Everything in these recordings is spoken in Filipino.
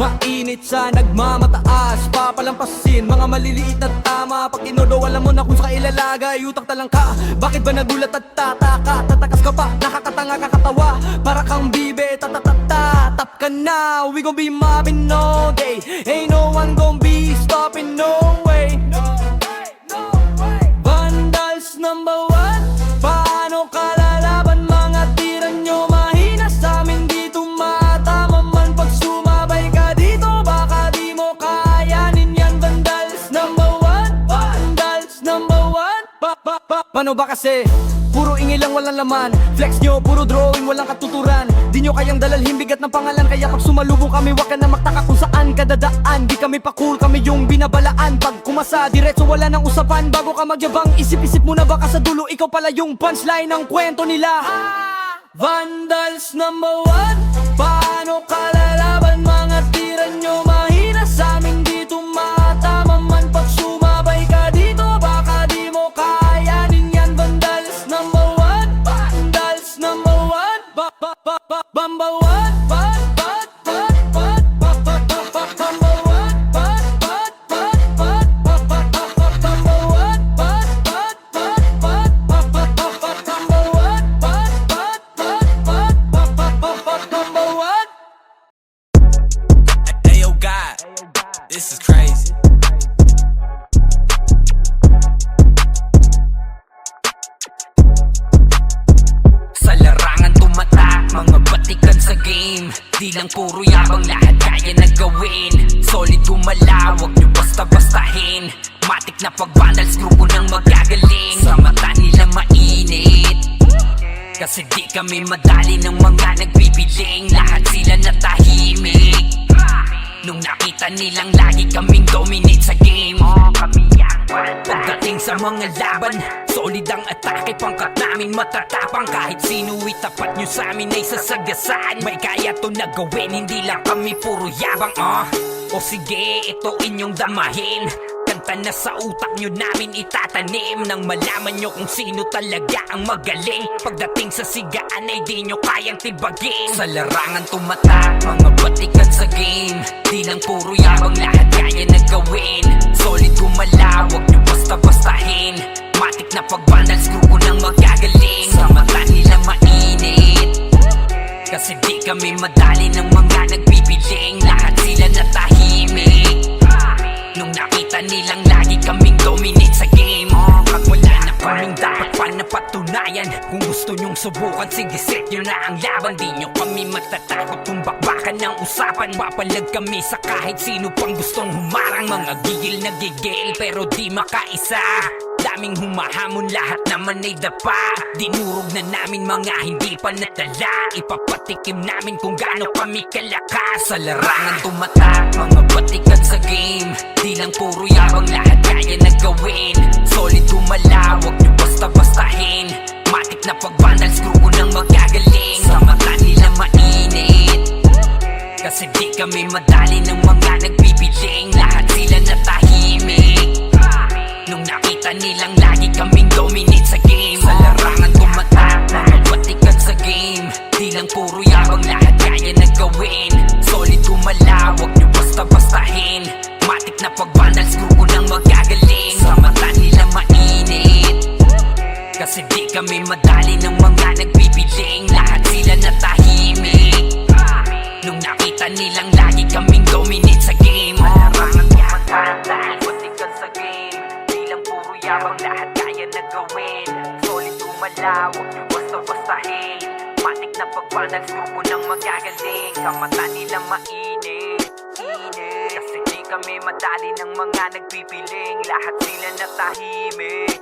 Mainit sa nagmamataas, papalampasin mga maliliit na tama. Pag tinodo alam mo na kung sa ilalagay, utang talang ka. Bakit ba nagulat at tataka? Tatakas ka pa, nakakatanga kakatawa. Para kang bibe, tatatata. Tap ka na, we gon' be mobbing all day. Ain't no one gon' be stopping, no way. Vandals number one, paano kalalaban mga tira nyo? Mahina sa amin dito, matama man pag sumabay ka dito. Baka di mo kayanin yan. Vandals number one, Vandals number one. Paano ba kasi? Puro ingay lang walang laman. Flex nyo, puro drawing, walang katuturan. Di nyo kayang dalalhin bigat ng pangalan. Kaya pag sumalubong kami, wag ka na magtaka kung saan kadadaan. Di kami pa cool, kami yung binabalaan. Pag kumasa, diretso wala nang usapan. Bago ka magyabang, isip-isip mo na baka sa dulo ikaw pala yung punchline ng kwento nila. Vandals number one, paano kalalaban mga tira nyo? Mahina sa amin dito, matama man pag sumabay ka dito. Baka di mo kayanin yan. Vandals number one, Vandals number one, Bamba one, Ayo God, this is crazy. Sa larangan tumatak, mga batikan sa game. Di lang puro yabang, lahat kaya na gawin. Solid gumalaw, wag nyo basta-bastahin. Matik na pag-vandals, grupo ng magagaling. Sa mata nila mainit, kasi di kami madali ng mga nagbibiling. Lahat sila natahimik nung nakita nilang lagi kaming dominate sa game. Pagdating sa mga laban, solid ang atake, pangkat namin matatapang. Kahit sino itapat nyo sa amin ay sasagasaan. May kaya to na gawin, hindi lang kami puro yabang. O sige, ito inyong damahin. Kanta na sa utak nyo namin itatanim, nang malaman nyo kung sino talaga ang magaling. Pagdating sa sigaan ay di nyo kayang tibagin. Sa larangan tumatak, mga batikan sa game. Di lang puro yabang, lahat kaya na gawin. Solid gumalaw, wag nyo basta-bastahin. Matik na pag-vandals, grupo ng magagaling. Sa mata nila mainit, kasi di kami madali ng mga nagbibiling. Lahat sila natahimik nung nakita nilang lagi kaming dominate sa game. Wala na kaming dapat pa napatunayan. Kung gusto nyong subukan, sige set nyo na ang laban. Di nyo kami matatakot kung bakbakan ng usapan. Papalag kami sa kahit sino pang gustong humarang. Mga gigil na gigil pero di makaisa. Daming humahamon, lahat naman ay dapa. Dinurog na namin mga hindi pa natala. Ipapatikim namin kung gaano kami kalakas. Sa larangan tumatak, mga batikan sa game. Di lang puro yabang, lahat kaya na gawin. Solid gumalaw, wag nyo basta-bastahin. Matik na pag-vandals, grupo ng magagaling. Sa mata nila mainit, kasi di kami madali ng mga nagbibiling. Lahat sila natahimik nung nakita nilang lagi kaming dominate sa game. Sa larangan tumatak, mga batikan sa game. Di lang puro yabang, lahat kaya na gawin. Solid gumalaw, wag nyo basta-bastahin. Matik na pag-vandals, grupo ng magagaling. Sa mata nila mainit, kasi di kami madali ng mga nagbibiling. Lahat sila natahimik nung nakita nilang lagi kaming dominate sa game. Larangan tumatak, dahil batikan sa game. Di lang puro yabang, lahat kaya na gawin. Solid gumalaw, wag nyo basta-bastahin. Matik na pag-vandals, grupo ng magagaling. Sa mata nila mainit, kasi di kami madali ng mga nagpipiling. Lahat sila natahimik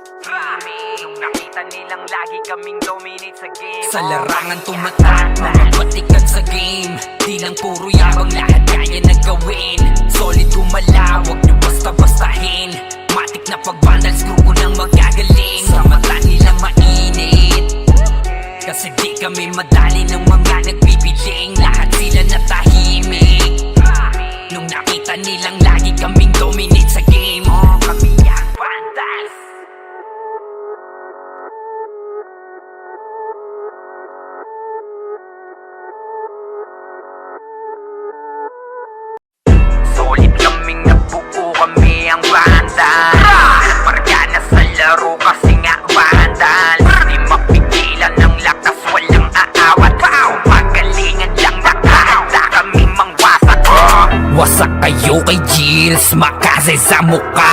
nung nakita nilang lagi kaming dominate sa game. Sa larangan tumatak, mga batikan sa game. Di lang puro yabang, lahat kaya na gawin. Solid gumalaw, wag nyo basta-bastahin. Matik na pag-vandals, grupo ng magagaling. Sa mata nila mainit, kasi di kami madali ng mga nagbibiling. Lahat sila natahimik nung nakita nilang lagi kaming dominate sa game. Kami ang vandals. Vandals, Makaze sa muka.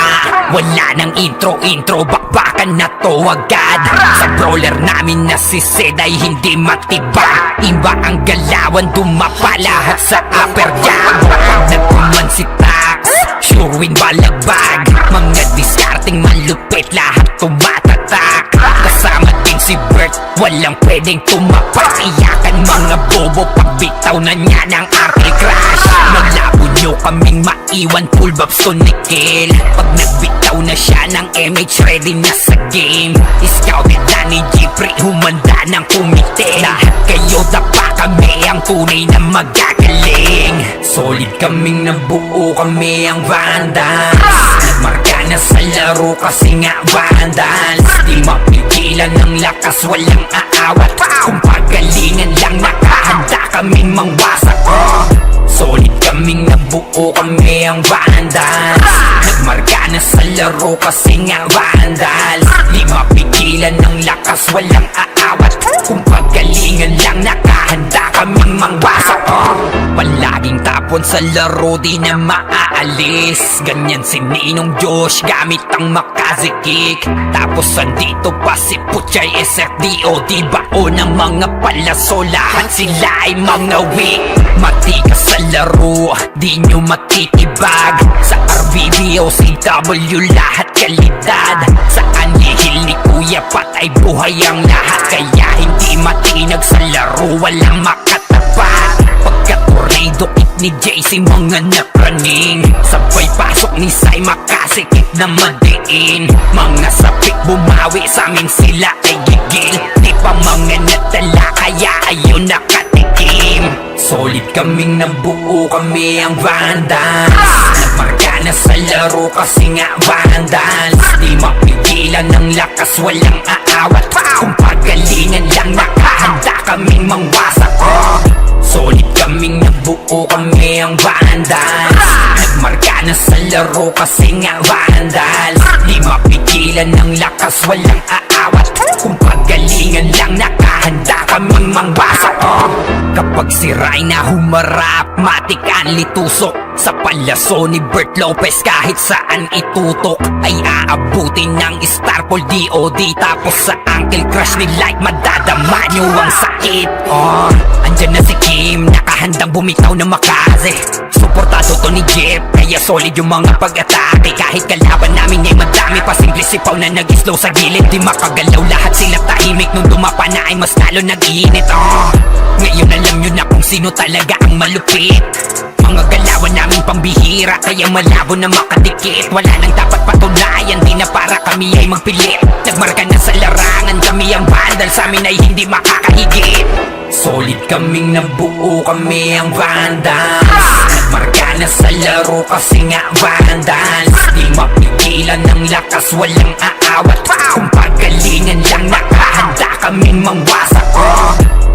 Wala nang intro, bakbakan na to agad. Sa brawler namin na si Zed ay hindi matibag. Iba ang galawan, dumapa lahat sa upper jab. Pag nagkuman si Tax, sure win balagbag. Mga discarding malupit, lahat tumatatak. Kasama din si Bert, walang pwedeng tumapak. Iyakan mga bobo, pagbitaw na niya ng ankle crash. Malabo nyo kaming maiwan, full babs to Nickel. Pag nagbitaw na siya ng MH, ready na sa game. Scouted na ni Jeffrey, humanda ng kumite. Lahat kayo dapa, kami ang tunay na magagaling. Solid kaming nabuo, kami ang Vandals. Nagmarka na sa laro kasi nga Vandals. Di mapigilan ng lakas, walang aawat. Kung pagalingan lang, nakahanda kaming mangwasak. Solid kaming nabuo, kami ang Vandals. Nagmarka na sa laro kasi nga Vandals. Di mapigilan ng lakas, walang aawat. Kung pagalingan lang, nakahanda kaming mangwasak. Palaging tapon sa laro, di na maaalis. Ganyan si Ninong Josh, gamit ang Makaze kick. Tapos andito pa si Puchay SFDO. Di bao ng mga palaso, lahat sila ay mga weak. Matikas sa laro, di nyo matitibag. Sa RVBO, CW, lahat kalidad. Sa anihil ni Kuya Pat ay buhay ang lahat. Kaya hindi matinag sa laro, walang makatapat. Pagka-tornado kick ni JC, mga napraning. Sabay pasok ni Sai, Makaze kick na madiin. Mga sapik bumawi, sa amin sila ay gigil. Di pa mga natala, kaya ayun nakatikim. Solid kaming nabuo, kami ang Vandals. Nagmarka na sa laro kasi nga Vandals. Di mapigilan ng lakas, walang aawat. Kung pagalingan lang, nakahanda kaming mangwasak. Solid kaming nabuo, kami ang Vandals. Nagmarka na sa laro kasi nga Vandals. Di mapigilan ng lakas, walang aawat. Kung pagalingan lang, nakahanda kaming mangwasak. Kapag si Rhina humarap, matik ang litusok. Sa palaso ni Bert Lopez, kahit saan itutok ay aabutin ng Starpol DOD. Tapos sa ankle crush ni Light, madadama nyo ang sakit. Andyan na si Kim, nakahandang bumitaw ng Makaze. Suportado to ni Jeff, kaya solid yung mga pag-atake. Kahit kalaban namin ay madami pa, simple sipaw na nag-slow sa gilid. Di makagalaw, lahat sila tahimik. Nung dumapa na ay mas lalo nag-iinit. Ngayon alam nyo na kung sino talaga ang malupit. Mga galawan namin pambihira, kaya malabo na makadikit. Wala nang dapat patunayan, di na para kami ay magpilit. Nagmarka na sa larangan, kami ang Vandals, sa amin ay hindi makakahigit. Solid kaming nabuo, kami ang Vandals. Nagmarka na sa laro kasi nga Vandals. Di mapigilan ng lakas, walang aawat. Kung pagalingan lang, nakahanda kaming mangwasak.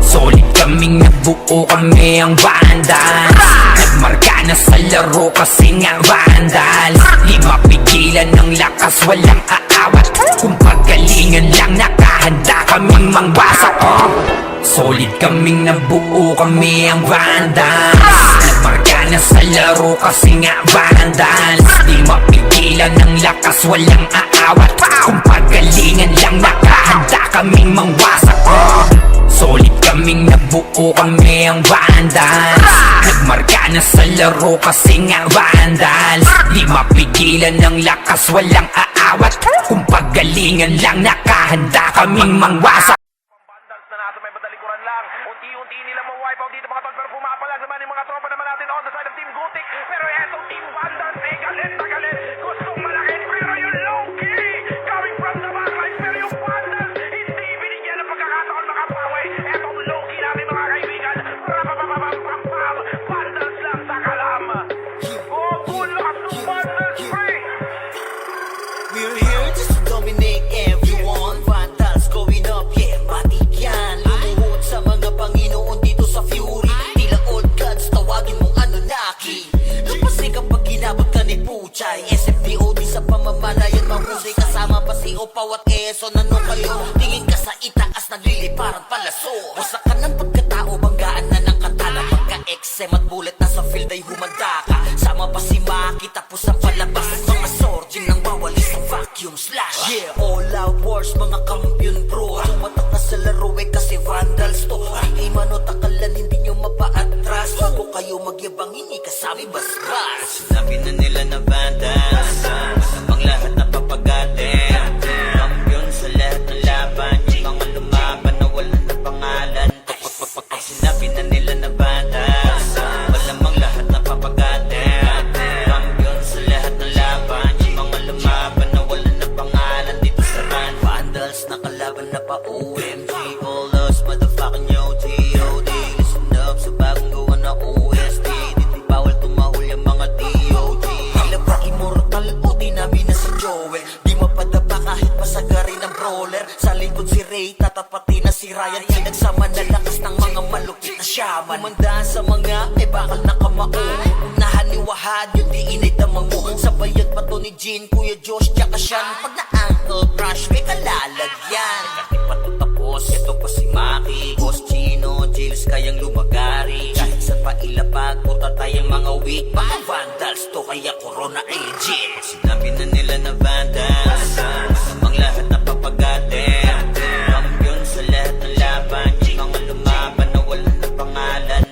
Solid kaming nabuo, kami ang Vandals. Nagmarka na sa laro kasi nga Vandals. Di mapigilan ng lakas, walang aawat. Kung pagalingan lang, nakahanda kaming mangwasak. Solid kaming nabuo, kami ang Vandals. Nagmarka na sa laro kasi nga Vandals. Di mapigilan ng lakas, walang aawat. Kung pagalingan lang, nakahanda kaming mangwasak. Solid kaming nabuo, kami ang Vandals. Nagmarka na sa laro kasi nga Vandals. Di mapigilan ng lakas, walang aawat. Kung pagalingan lang, nakahanda kaming mangwasak. Vandals na nasa may badalikuran lang. Unti-unti nila ma-wipe out dito mga tol. Pero pumapalag naman yung mga tropa naman natin on the side of Team Gutik. Pero etong Team Vandals ay galit na galit. Gustong malaki pero yung low-key coming from the backline. Pero yung Vandals hindi binigyan ng pagkakataon makapawi. Etong low-key namin mga kaibigan. Rapapapapapapam. Vandals lang sa kalam. Oh, tulak ng Vandals free. We're here just to dominate everyone. Vandals going up, yeah, batik yan. Lumuhod sa mga Panginoon dito sa Fury. Tila old gods, tawagin mong Anunnaki. Napasi kapag ginabot ka ni Puchay. SFDOD sa pamamalayan mahusay. Kasama pa si Opaw at Quezon. Ano kayo? Tingin ka sa itaas, nagliliparang palaso. Basta ka ng pagkatao, banggaan na ng katana. Pagka-XM at bullet, nasa field ay humanda ka. Sama pa si Maki, tapos ang Yeah, all out wars, mga kampiyon bro. Tumatak na sa laro kasi vandals to. Di manot akalan, hindi nyo mapa-atras. Bago kayo magyabang, hindi kasami basbas. Sinabi na nila na vandals, masamang lahat na papagatin. Kampiyon sa lahat ng laban, yung mga lumaban na wala na pangalan. Sinabi na nila na vandals, malamang lahat na papagatin. Kampiyon sa lahat ng laban, yung mga lumaban na wala na pangalan dito sa run. Vandals na kalaban na pa OMG, all us motherfucking yo G.O.D. Listen up sa bagong gawa na OST, dito bawal tumahol yung mga D.O.G. Tila ba immortal o di namin na si Joel, di mapadapa kahit masagari ng brawler. Sa likod si Ray, tatapatin na si Ryan, pinagsama na lakas ng mga malupit na shaman. Kumandaan sa mga may bakal na kamao, unahan ni Wahad yung di inidamang mo. Sabayan pa to ni Jean, Kuya Josh, tsaka Sean. Pag na-ankle crush, may kalalagyan. Kasi pa to tapos, ito pa si Maki, Boss Chino, Jiles kayang lumagari. Kahit sa pa ilapag, puta tayong mga weak, mga vandals to, kaya corona agent. Sinabi na nila na vandals, masamang lahat na papagatin. Kampiyon sa lahat ng laban, yung mga lumaban na wala na pangalan.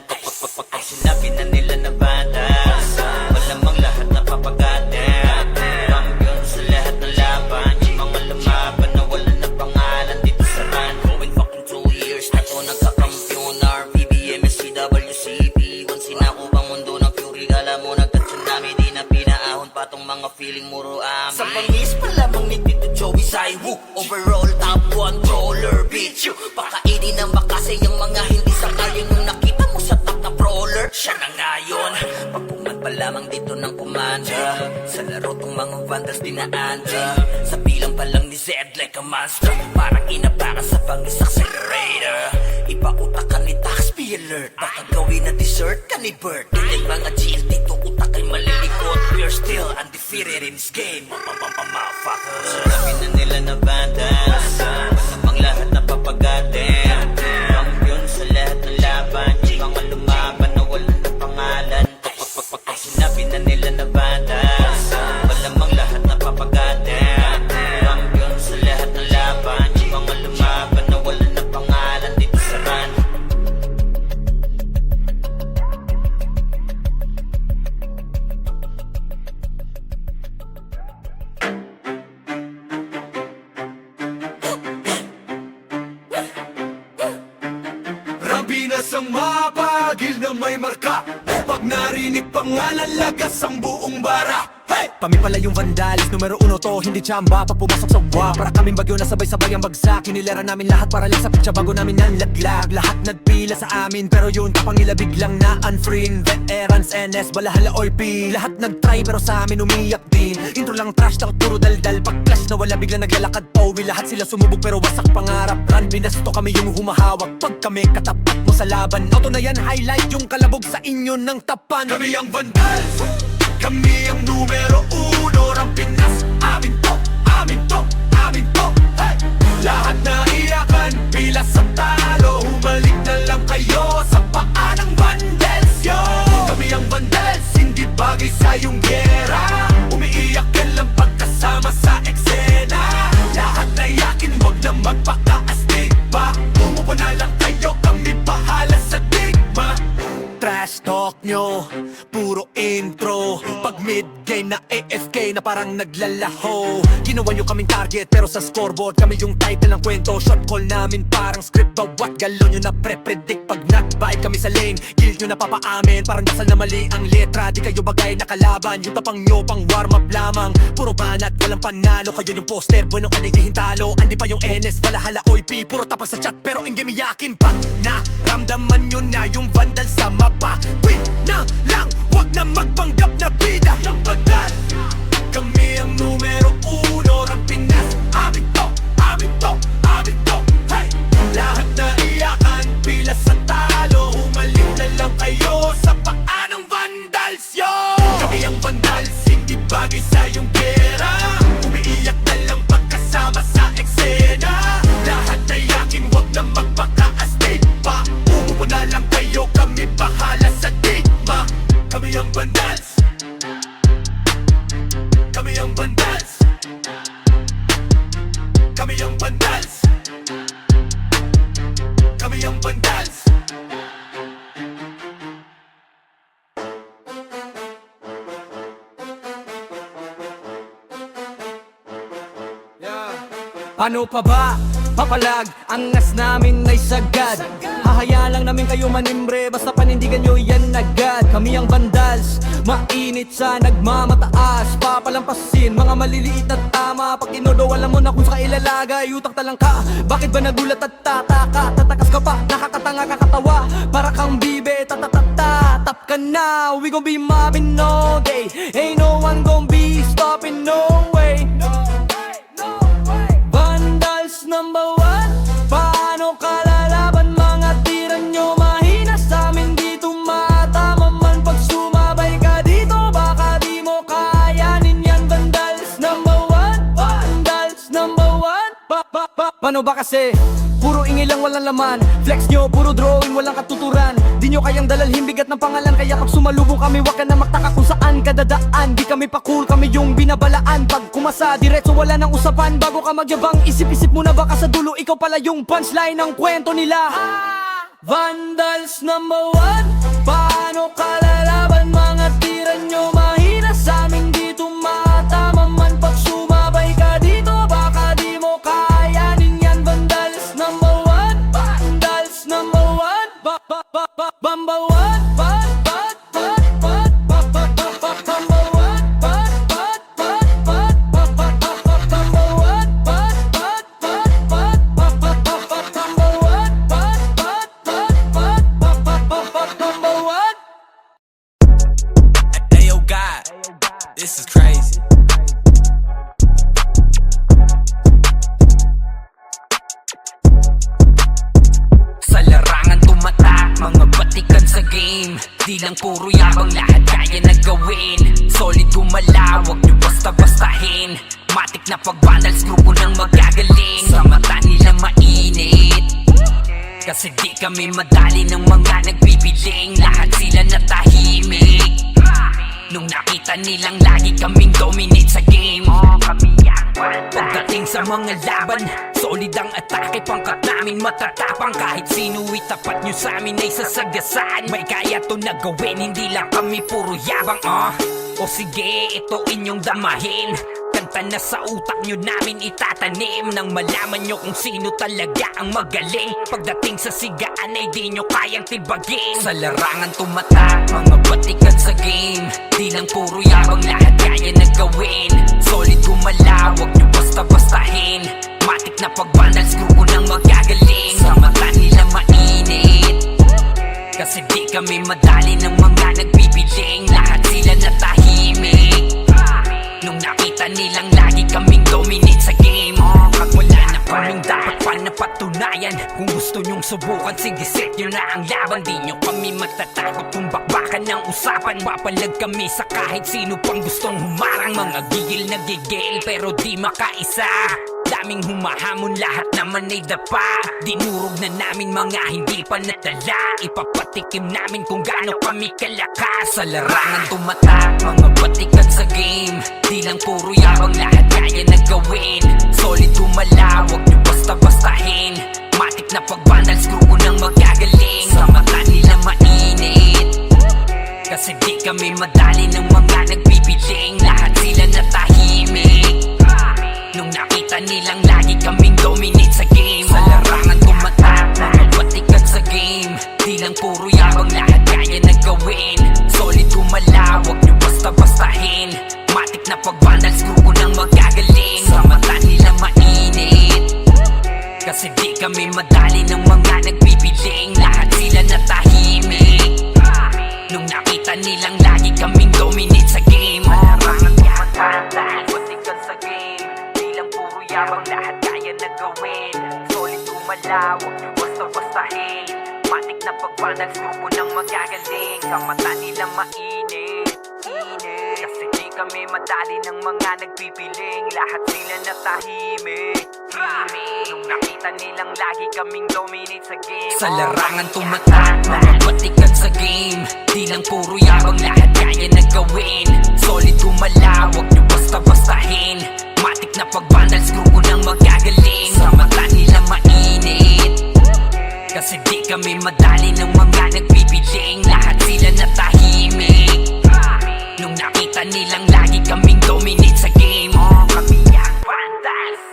Sinabi na nila na vandals, malamang lahat na papagatin. Kampiyon sa lahat ng laban, yung mga lumaban na wala na pangalan dito sa run. Going fucking 2 years na to nagkakampiyon. RPBM, SCWCP, once sinako bang mundo ng fury. Kala mo nagka-tsunami, di na pinaahon pa tong mga feeling muro amin. Sa pangis pa lamang ni Tito Joey Zaiwu, overall top 1 brawler, bitch you. Pakainin ng makase yung mga hindi sakayin. Yung nakita mo sa top na brawler, siya na ngayon. Pagpuman pa lamang dito ng komanda, sa laro tong mga vandals dinaanda. Sa bilang pa lang ni Zed like a monster, parang inabaka sa pangis accelerator. Ipautak ka ni Tax, be alert, baka gawin na dessert ka ni Bert. Dahil mga GL dito utak ay malilikot, we're still undefeated in this game, motherfuckers. Sinabi na nila na vandals, masamang lahat na papagatin. Kampiyon sa lahat ng laban, yung mga lumaban na wala na pangalan. Sinabi na nila na vandals, malamang lahat na papagatin. Kampiyon sa lahat ng laban, yung mga lumaban na wala na pangalan dito sa run. Rabinas ang mapagil na may marka, pag narinig pangalan lagas ang buong bara. Hey! Kami pala yung vandalis, numero 1 to, hindi tsamba. Pag pumasok sa wa, para kaming bagyo na sabay-sabay ang bagsak. Kinilera namin lahat para lang sa pitsa bago namin nanlaglag. Lahat nagpila sa amin, pero yun kapangila biglang na unfriend. Veterans, NS, balahala or P, lahat nagtry pero sa amin umiyak din. Intro lang trash, takot puro daldal. Pag clash na wala biglang naglalakad Powi, lahat sila sumubog pero wasak pangarap. Run, binasto kami yung humahawak. Pag kami katapat mo sa laban, auto na yan, highlight yung kalabog sa inyo ng tapan. Kami ang vandals, kami ang numero 1 ng Pinas. Amin to, amin to, amin to, hey! Lahat na iyakan, pila sa talo. Humalik na lang kayo sa paa ng vandals, yo! Kami ang vandals, hindi bagay sa iyong gera. Umiiyak ka lang pagkasama sa eksena. Lahat na yakin, wag na magpakaastig pa. Umupo na lang kayo, kami bahala sa digma. Trash talk nyo, puro intro. Pag mid-game na AFK na parang naglalaho. Ginawa nyo kaming target pero sa scoreboard kami yung title ng kwento. Shot call namin parang script, bawat galo nyo na pre-predict. Pag nag-bike kami sa lane, guild nyo na papaamin. Parang dasal na mali ang letra, di kayo bagay na kalaban. Yung tapang nyo pang warm up lamang, puro banat, walang panalo. Kayo yung poster, bueno ka naghihin talo. Andi pa yung NS, balahala OIP, puro tapang sa chat pero in game iyakin pa. Naramdaman nyo na yung vandal sa mapa. Win na lang, wag na magpanggap na bida. Yung vandal, kami ang numero 1 ng Pinas. Amin to, amin to, amin to, hey! Lahat na iyakan, pila sa talo. Humalik na lang kayo sa paa ng vandals, yo! Kami ang vandals, hindi bagay sa iyong pera. Umiiyak na lang pagkasama sa eksena. Lahat na yakin, wag na magpakaastig pa. Umupo na lang kayo, kami bahala sa digma. Kami ang vandals, kami ang vandals, Ano pa ba? Papalag, angas namin ay sagad. Hahayaan lang namin kayo manimbre, basta panindigan nyo yan agad. Kami ang vandals, mainit sa nagmamataas. Papalampasin, mga maliliit na tama. Pag inodo, alam mo na kung saan ilalagay. Utak talang ka, bakit ba nagulat at tataka? Tatakas ka pa, nakakatanga kakatawa. Para kang bibe, tatatata. Tap ka na, we gon' be mobbing all day. Ain't no one gon' be stopping, no way. Vandals number one, paano kalalaban? Mga tira nyo mahina sa amin, di tumatama man. Pag sumabay ka dito, baka di mo kayanin yan. Vandals number one, vandals number one. Paano ba kasi? Puro ingay lang, walang laman. Flex nyo, puro drawing, walang katuturan. Di nyo kayang dalalhin, bigat ng pangalan. Kaya pag sumalubong kami, wag ka na magtaka kung saan ka dadaan. Di kami pa cool, kami yung binabalaan. Pag kumasa, diretso wala nang usapan. Bago ka magyabang, isip-isip muna baka sa dulo ikaw pala yung punchline ng kwento nila. Vandals number one, paano kalalaban? Mga tira nyo mahina sa amin, di tumatama man. Pag sumabay ka dito, baka di mo kayanin yan. Vandals number one, vandals number one, Bamba one, Ayo God, this is crazy. Sa larangan tumatak, mga batikan sa game. Di lang puro yabang, lahat kaya na gawin. Solid gumalaw, wag nyo basta-bastahin. Matik na pag-vandals, grupo ng magagaling. Sa mata nila mainit, kasi di kami madali ng mga nagbibiling. Lahat sila natahimik nung nakita nilang lagi kaming dominate sa game. Pagdating sa mga laban, solid ang atake. Pangkat namin matatapang, kahit sino itapat nyo sa amin ay sasagasaan. May kaya to na gawin, hindi lang kami puro yabang. O sige, ito inyong damahin. Kanta na sa utak nyo namin itatanim, nang malaman nyo kung sino talaga ang magaling. Pagdating sa sigaan ay di nyo kayang tibagin. Sa larangan tumatak, mga batikan sa game. Di lang puro yabang, lahat kaya na gawin. Solid gumalaw, wag nyo basta-bastahin. Matik na pag-vandals, grupo ng magagaling. Sa mata nila mainit, kasi di kami madali ng mga nagbibiling. Lahat sila natahimik nung nakita nilang lagi kaming dominate sa game. Wala na kaming dapat pa napatunayan. Kung gusto nyong subukan, sige set nyo na ang laban. Di nyo kami matatakot kung bakbakan ng usapan. Papalag kami sa kahit sino pang gustong humarang. Mga gigil na gigil pero di makaisa. Daming humahamon, lahat naman ay dapa. Dinurog na namin mga hindi pa nadala. Ipapatikim namin kung gaano kami kalakas. Sa larangan tumatak, mga batikan sa game. Di lang puro yabang, lahat kaya na gawin. Solid gumalaw, wag nyo basta-bastahin. Matik na pag-vandals, grupo ng magagaling. Sa mata nila mainit, kasi di kami madali ng mga nagbibiling. Lahat sila natahimik nung nakita nilang lagi kaming dominate sa game. Sa larangan tumatak, mga batikan sa game. Di lang puro yabang, lahat kaya na gawin. Solid gumalaw, wag nyo basta-bastahin. Matik na pag-vandals, grupo ng magagaling. Sa mata nila mainit, kasi di kami madali ng mga nagbibiling. Lahat sila natahimik nung nakita nilang lagi kaming dominate sa game. Larangan tumatak, mga batikan sa game. Di lang puro yabang, lahat kaya na gawin. Solid gumalaw, wag nyo basta-bastahin. Matik na pag-vandals, grupo ng magagaling. Sa mata nila mainit, kasi di kami madali ng mga nagpipiling. Lahat sila natahimik nung nakita nilang lagi kaming dominate sa game. Sa larangan tumatak, mga batikan sa game. Di lang puro yabang, lahat kaya na gawin. Solid gumalaw, wag nyo basta-bastahin. Matik na pag-vandals, grupo ng magagaling. Sa mata nila mainit, kasi di kami madali ng mga nagbibiling. Lahat sila natahimik nung nakita nilang lagi kaming dominate sa game. Kami ang vandals.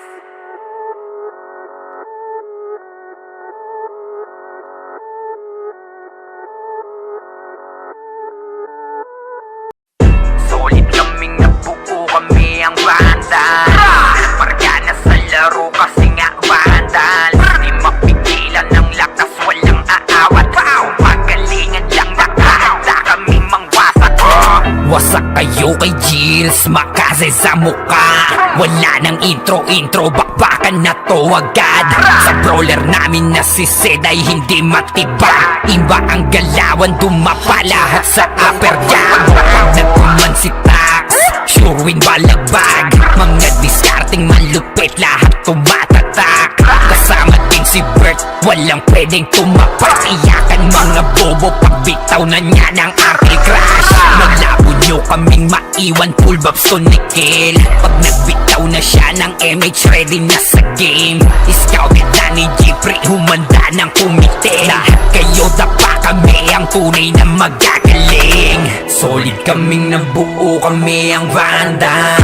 Hello kay Gilles, makase sa muka. Wala nang intro, bakbakan na to agad. Sa brawler namin na si Zed ay hindi matibag. Iba ang galawan, dumapa lahat sa upper jab. Pag nagkuman si Tax, sure win balagbag. Mga diskarting malupit, lahat tumatatak. Kasama din si Bert, walang pwedeng tumapak. Iyakan mga bobo, pagbitaw na niya ng Arctic Crash. Malabo nyo kaming maiwan, full babs to Nickel. Pag nagbitaw na siya ng MH, ready na sa game. Scouted na ni Jeffrey, humanda ng kumite. Lahat kayo dapa, kami ang tunay na magagaling. Solid kaming nabuo, kami ang Vandals.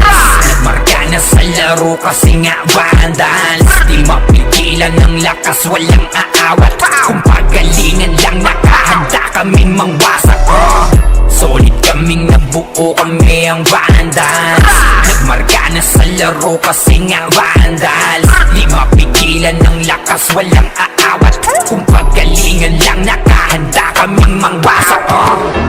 Nagmarka na sa laro kasi nga Vandals. Di mapigilan ng lakas, walang aawat. Kung pagalingan lang, nakahanda kaming mangwasak. Solid kaming nabuo, kami ang Vandals. Nagmarka na sa laro kasi nga Vandals. Di mapigilan ng lakas, walang aawat. Kung pagalingan lang, nakahanda kaming mangwasak.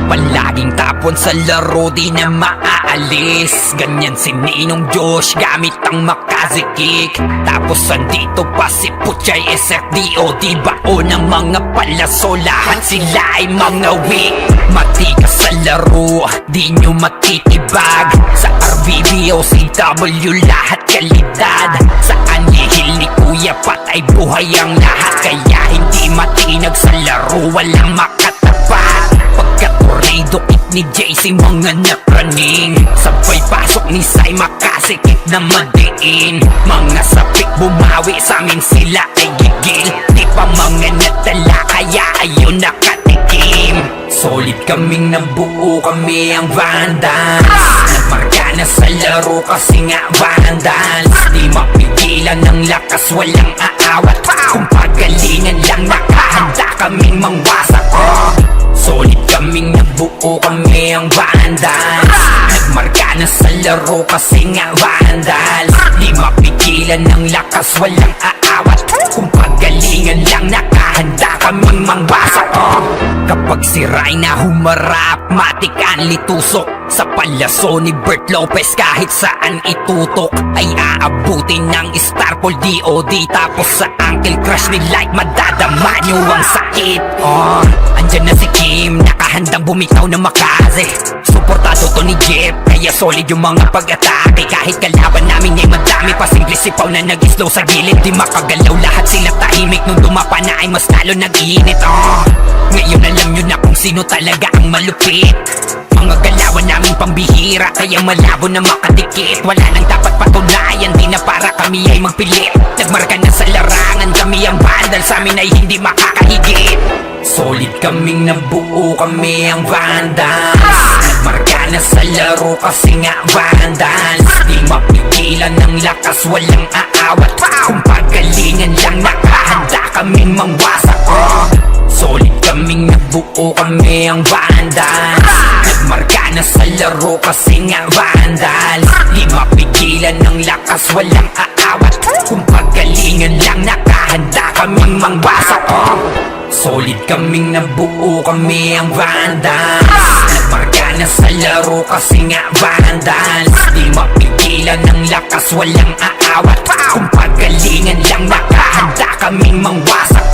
Palaging tapon sa laro, di na maaalis. Ganyan si Ninong Josh, gamit ang makazikik. Tapos andito pa si Puchay SFDO, di bao ng mga palaso. Lahat sila ay mga weak. Matikas sa laro, di nyo matitibag. Sa RVB o CW, lahat kalidad. Sa anihil ni Kuya Pat ay buhay ang lahat. Kaya hindi matinag sa laro, walang makatapat. Pagka-tornado kick ni JC, mga napraning. Sabay pasok ni Sai, makasikip na madiin. Mga sapik bumawi, sa amin sila ay gigil. Di pa mga natala, kaya ayun nakatikim. Solid kaming nabuo, kami ang Vandals. Nagmarka na sa laro kasi nga Vandals. Di mapigilan ng lakas, walang aawat. Kung pagalingan lang, nakahanda kaming mangwasak. Solid kaming nabuo, kami ang Vandals. Nagmarka na sa laro kasi nga Vandals. Di mapigilan ng lakas, walang aawat. Kung pagalingan lang, nakahanda kaming mangwasak. Kapag si Rhina humarap, matik ang litusok. Sa palaso ni Bert Lopez, kahit saan itutok ay aabutin ng Starpol DOD. Tapos sa Uncle Crush ni Light, madadama nyo ang sakit. Andyan na si Kim, nakahandang bumitaw na makaze. Suportado to ni Jeff, kaya solid yung mga pag-atake. Kahit kalaban namin ay madami pa, simple sipaw na nag-slow sa gilid. Di makagalaw, lahat sila tahimik. Nung dumapa na ay mas lalo nag-iinit. Ngayon alam nyo na kung sino talaga ang malupit. Mga galawan namin pambihira, kaya malabo na makadikit. Wala nang dapat patunayan, di na para kami ay magpilit. Nagmarka na sa larangan, kami ang Vandals, sa amin ay hindi makakahigit. Solid kaming nabuo, kami ang Vandals. Nagmarka na sa laro kasi nga Vandals. Di mapigilan ng lakas, walang aawat. Kung pagalingan lang, nakahanda kaming mangwasak. Solid kaming nabuo, kami ang Vandals. Nagmarka na sa laro kasi nga Vandals. Di mapigilan ng lakas, walang aawat. Kung pagalingan lang, nakahanda kaming mangwasak. Solid kaming nabuo, kami ang Vandals. Nagmarka na sa laro kasi nga Vandals. Di mapigilan ng lakas, walang aawat. Kung pagalingan lang, nakahanda kaming mangwasak.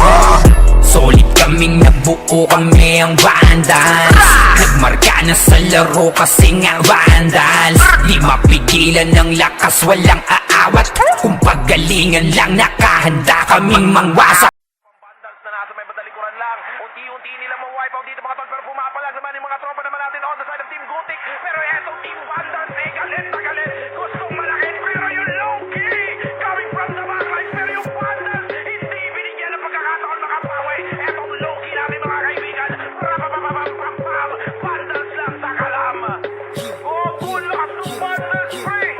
Solid kaming nabuo, kami ang Vandals. Nagmarka na sa laro kasi nga Vandals. Di mapigilan ng lakas, walang aawat. Kung pagalingan lang, nakahanda kaming mangwasak. Vandals na nasa may badalikuran lang. Unti-unti nilang ma-wipe out dito mga tol. Pero pumapalag naman yung mga tropa naman natin on the side of Team Gutik. Pero etong Team Vandals ay galit na galit. Gustong malakit pero yung low-key coming from the backline. Pero yung Vandals hindi binigyan ng pagkakataon makapawi. Etong low-key natin mga kaibigan. Rapapapapapapam. Vandals lang sa kalam. Oh, bulas ng Vandals free.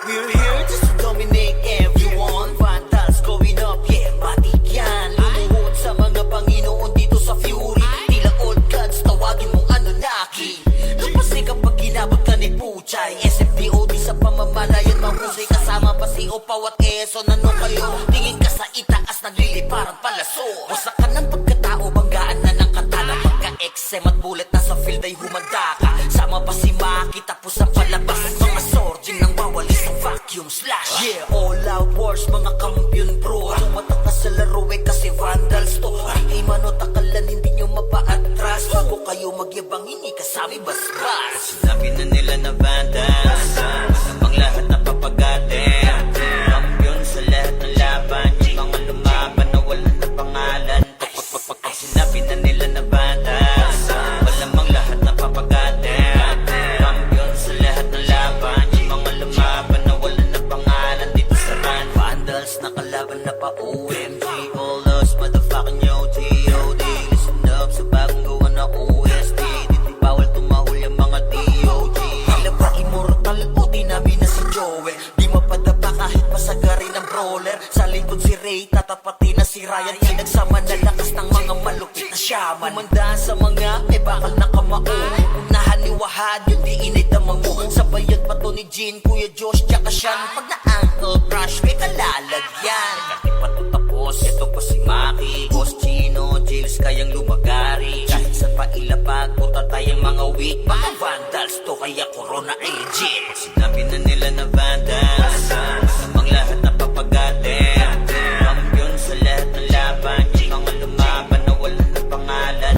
We're here just to dominate everyone. Vandals going up, yeah, matik yan. Lumuhod sa mga Panginoon dito sa Fury. Tila old gods, tawagin mong Anunnaki. Napasay kapag ginabot ka ni Puchay. SFDOD sa pamamalayan, mahusay. Kasama pa si Opaw at Eso. Nanong kayo, tingin ka sa itaas, nagliliparang palaso. Wasak ka ng pagkatao, banggaan na ng katana. Pagka-XM at bullet na sa field ay humanda ka. Sama pa si Maki tapos ang palabas. Mga sording nang wawalis ng vacuum slash. Yeah, all out wars, mga kampiyon bro. Tumatak ka sa laro eh kasi vandals to. Di mano takalan, hindi nyo mapa-atras. Huwag kayo magyabang, hindi kasami basbas. Sinabi na nila na vandals, namang lahat na papagatin. Kampiyon sa lahat ng laban, yung mga lumaban na wala na pangalan. Pag sinabi na nila na vandals, malamang lahat na papagatin. Kampiyon sa lahat ng laban, yung mga lumaban na wala na pangalan dito sa run. Vandals na kalaban na pa OMG, all us motherfucking yo T.O.D. Listen up sa bagong gawa na OST. Dito bawal tumahol yung mga D.O.G. Tila ba immortal o di namin na si Joel? Di mapadapa kahit pasagarin ng brawler. Sa likod si Ray, tatapatin na si Ryan. Pinagsama na lakas ng mga malupit na shaman. Umandaan sa mga may bakal na kamao. Unahan ni Wahad, yun di inay damang mo. Sabayan pa to ni Jean, Kuya Josh, tsaka Sean. Pag na-ankle crush, may kalalagyan. Kahit pa to tapos, ito pa si Maki, Boss Chino, Jails kayang lumagari. Kahit saan pa ilapag, punta tayong mga weak. Mga vandals to, kaya corona agent. Pag sinabi na nila na vandals, namang lahat na papagatin. Kampiyon sa lahat ng laban, yung mga lumaban na wala na pangalan.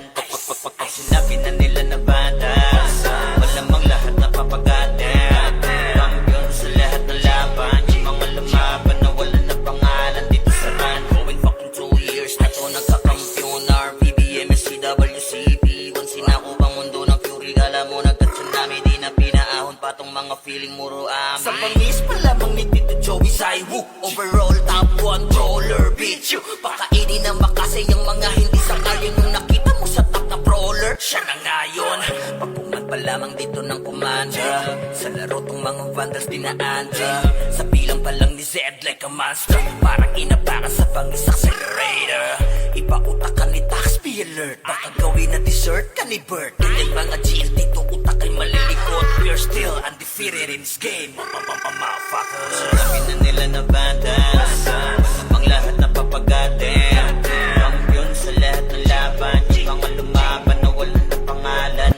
Pag sinabi na nila na vandals, malamang lahat na papagatin. Kampiyon sa lahat ng laban, yung mga lumaban na wala na pangalan dito sa run. Going fucking 2 years na to nagkakampiyon. RPBM, SCWCP, once sinako bang mundo ng fury. Kala mo nagka-tsunami, di na pinaahon pa tong mga feeling muro amin. Sa pangis pa lamang ni Tito Joey Saiwu, overall top 1 brawler, bitch. Pakainin ng makasay yung mga hindi sangayon. Yung nakita mo sa top na brawler, siya na ngayon. Pagpungan pa lamang dito ng kumanda, sa laro tong mga vandals dinaanda. Sa bilang pa lang ni Zed like a monster, parang inapakan sa pangis accelerator. Ipautak ka ni Tax, be alert. Baka gawin na dessert ka ni Bert. And then mga GL dito utak ay malilikot. We're still undefeated in this game, motherfuckers. Sinabi na nila na vandals, namang lahat na papagatin. Kampiyon sa lahat ng laban, yung mga lumaban na wala na pangalan.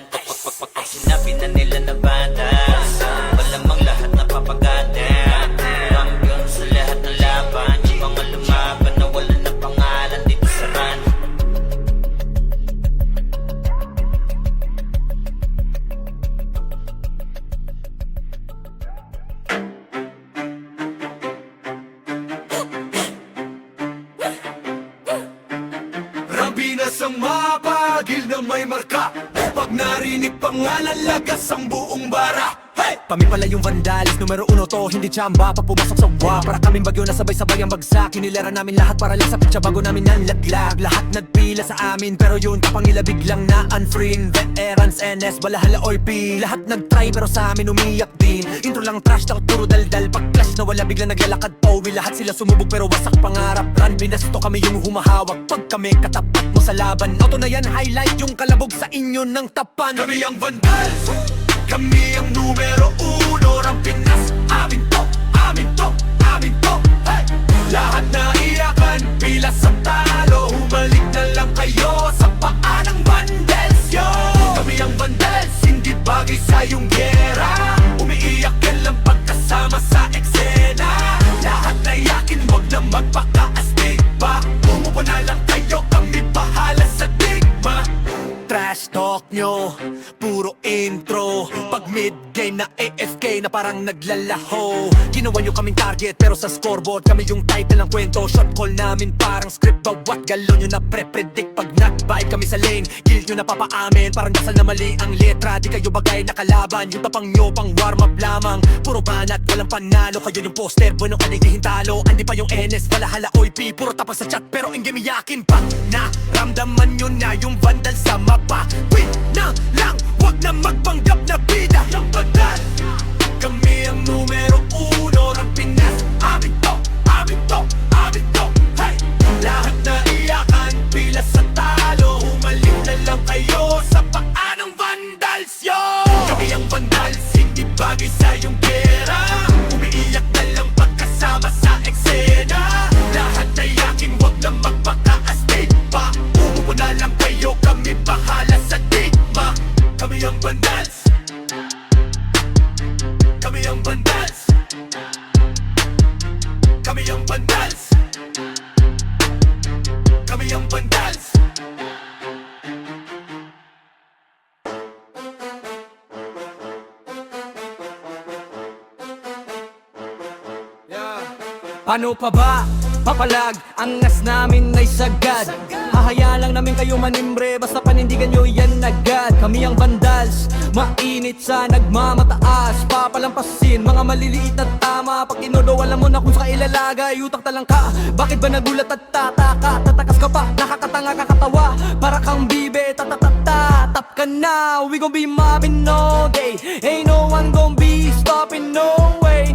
Pag sinabi na nila na vandals, malamang lahat na papagatin. Kampiyon sa lahat ng laban, yung mga lumaban na wala na pangalan dito sa run. Rambinas ang mapagil na may marka. Pag narinig pangalan, lagas ang buong bara. Hey! Kami pala yung vandalis, numero 1 to, hindi tsamba. Pag pumasok sa wa, para kaming bagyo na sabay-sabay ang bagsak. Kinilera namin lahat para lang sa pitsa bago namin nanlaglag. Lahat nagpila sa amin, pero yun kapangila biglang na unfriend. Veterans, NS, balahala or P. Lahat nagtry pero sa amin umiyak din. Intro lang trash, takot puro daldal. Pag clash na wala biglang naglalakad Powi. Lahat sila sumubog pero wasak pangarap. Run, binasto kami yung humahawak. Pag kami katapat mo sa laban, auto na yan, highlight yung kalabog sa inyo ng tapan. Kami ang vandals, kami ang numero 1. Ang Pinas, amin to, amin to, amin to. Hey! Lahat na iyakan, pila sa talo. Humalik na lang kayo sa paa ng vandals, yo. Kami ang vandals, hindi bagay sa iyong gera. Umiiyak ka lang pagkasama sa eksena. Lahat na iyakin, wag na magpaka-astig pa. Umupo na lang kayo, kami bahala sa digma. Trash talk nyo, puro intro. Pag mid-game na AFK na parang naglalaho. Ginawa nyo kaming target pero sa scoreboard kami yung title ng kwento. Shot call namin parang script, bawat galon nyo na pre-predict. Pag nag-vibe kami sa lane, guild nyo na papaamin. Parang dasal na mali ang letra, di kayo bagay na kalaban. Yung tapang nyo pang warm up lamang, puro banat, walang panalo. Kayo yung poster, bueno ka hintalo. Andi pa yung NS, balahala oy P. Puro tapang sa chat pero in game iyakin pa. Naramdaman nyo na yung vandal sa mapa. Wait na lang, wag na magpanggap na bida. Yung bandal, kami ang numero 1. Ang Pinas, amin to, amin to, amin to. Hey! Lahat na iyakan, pila sa talo. Humalik na lang kayo sa paa ng vandals, yo. Kami ang vandals, hindi bagay sa iyong gera. Umiiyak na lang pagkasama sa eksena. Lahat na iyakin, wag na magpaka-astig pa. Umupo na lang kayo, kami bahala sa digma. ang bandals. Kami ang bandals. Kami ang bandals. Kami ang bandals. Ano pa ba? Papalag, angas namin ay sagad. Hahayaan lang namin kayo manimbre, basta panindigan nyo yan agad. Kami ang bandals, mainit sa nagmamataas. Papalampasin, mga maliliit at tama. Pag tinodo, alam mo na kung sa ilalagay. Utak talang ka, bakit ba nagulat at tataka? Tatakas ka pa, nakakatanga kakatawa. Para kang bibe, tatatata. Tap ka na, we gon' be mobbing all day. Ain't no one gon' be stopping, no way.